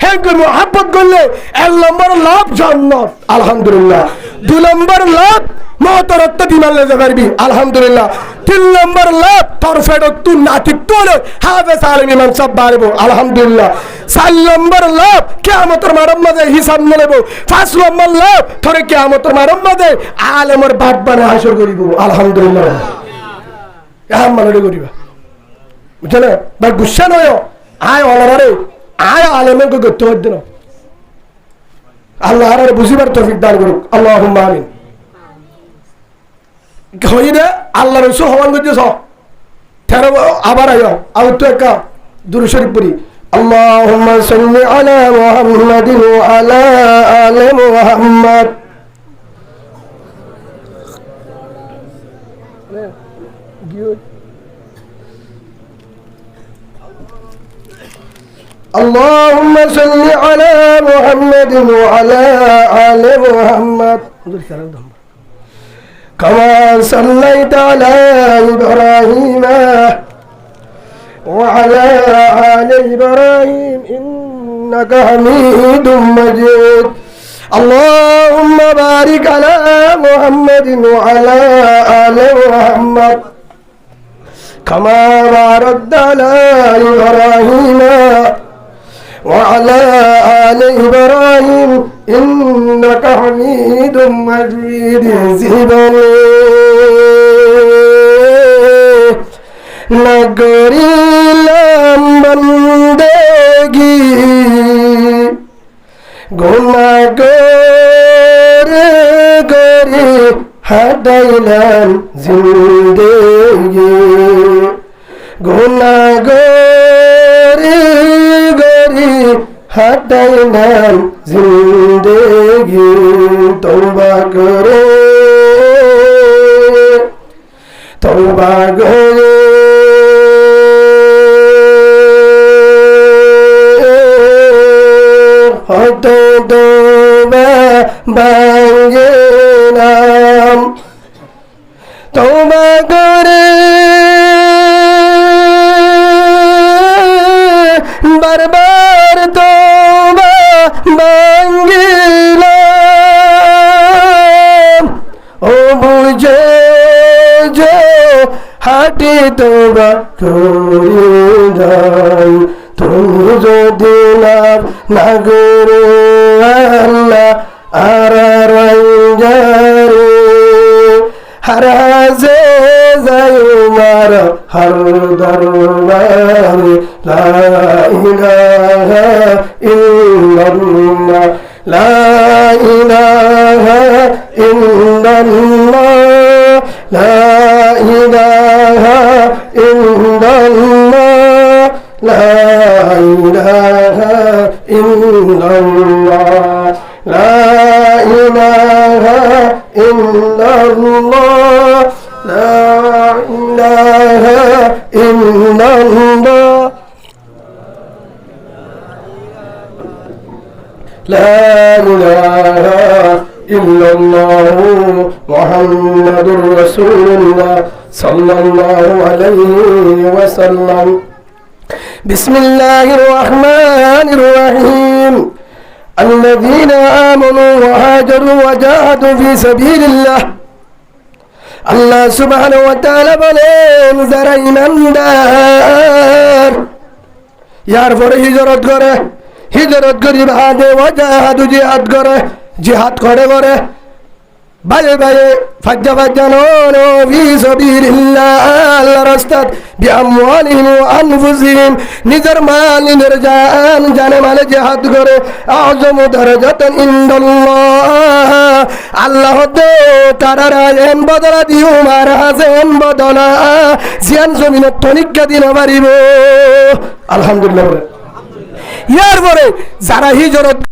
হ্যাঁ মহাব্বত করলে 1 নম্বর লাভ জান্নাত আলহামদুলিল্লাহ 2 নম্বর লাভ মহতরত্ব দিমান লেজে পারবি আলহামদুলিল্লাহ 3 নম্বর লাভ তোর ফেডক তু নাতিক তোলে হাফেজ আলেম ইমাম সব বাড়বো আলহামদুলিল্লাহ 4 নম্বর লাভ কিয়ামতের মারম মাঝে হিসাব নেব 5 নম্বর লাভ তোরে কিয়ামতের মারম মাঝে আলেমের বাপ বানে হাসর করিব আলহামদুলিল্লাহ এমন মানে করিবা বুঝলে ভাই গুসা নয় আয় অলারে আয় আলেমের কো করতে হচ্ছে না আল্লাহ আর বুঝিবার তৌফিক দান করুক আল্লাহুম্মা আমিন কইরে আল্লাহ রাসূল হওয়ান করতেছ তেরো আবার আয় আর তো একটা দুরূদ শরীফ পড়ি আল্লাহুম্মা সাল্লি আলা মুহাম্মাদিন ওয়া আলা আলি মুহাম্মাদ اللهم صل على محمد وعلى آل محمد كما صليت على إبراهيم وعلى آل إبراهيم إنك حميد مجيد اللهم بارك على محمد وعلى آل محمد كما باركت على إبراهيم وعلى آل إبراهيم إنك حميد مجيد زبني نگری بندگی গুনাহগার গরি হাদাইলাম জিন্দেগি গুনাহগার গরি হাদাইলাম জিন্দেগি তওবা করে হয়তো তওবা ভাঙলাম তওবা করে বারবার তওবা ভাঙলাম ও বুঝে যে হাঁটি তওবা করে যাই তুমি যদি লাভ না করো আল্লাহ আর রঞ্জারে হর হাজে যাই মার হর দরবারে লা ইলাহা ইল্লাল্লাহ লা ইলাহা ইল্লাল্লাহ লা ইলাহা ইল্লাল্লাহ لا إله إلا الله لا إله إلا الله لا إله إلا الله لا إله ইল্লাল্লাহু মুহাম্মাদুর রাসূলুল্লাহ সাল্লাল্লাহু আলাইহি ওয়াসাল্লাম। বিসমিল্লাহির রহমানির রহিম। الذين آمنوا وهاجروا وجاهدوا في سبيل الله। আল্লাহ সুবহানাহু ওয়া তাআলা বলেন, যারা ঈমানদার ইয়ার পরে হিজরত করে বাদে ওয়াজাহাদু জিহাদ করে বাইরে ফাজ্জা নো ফি সাবিলিল্লাহ, আল্লাহর রাস্তাত বিআমওয়ালিহিম ওয়া আনফুসিহিম, নিজের মাল নিজের জানে মালে জিহাদ করে। আযমু দারাজাতান ইনদাল্লাহ, আল্লাহ দে তারারা এন বদলা দিও মার হাসেন বদলা জিয়ান জমিনত তনিকা দিন পারিব। আলহামদুলিল্লাহ। ইয়ার পরে যারা হিজরত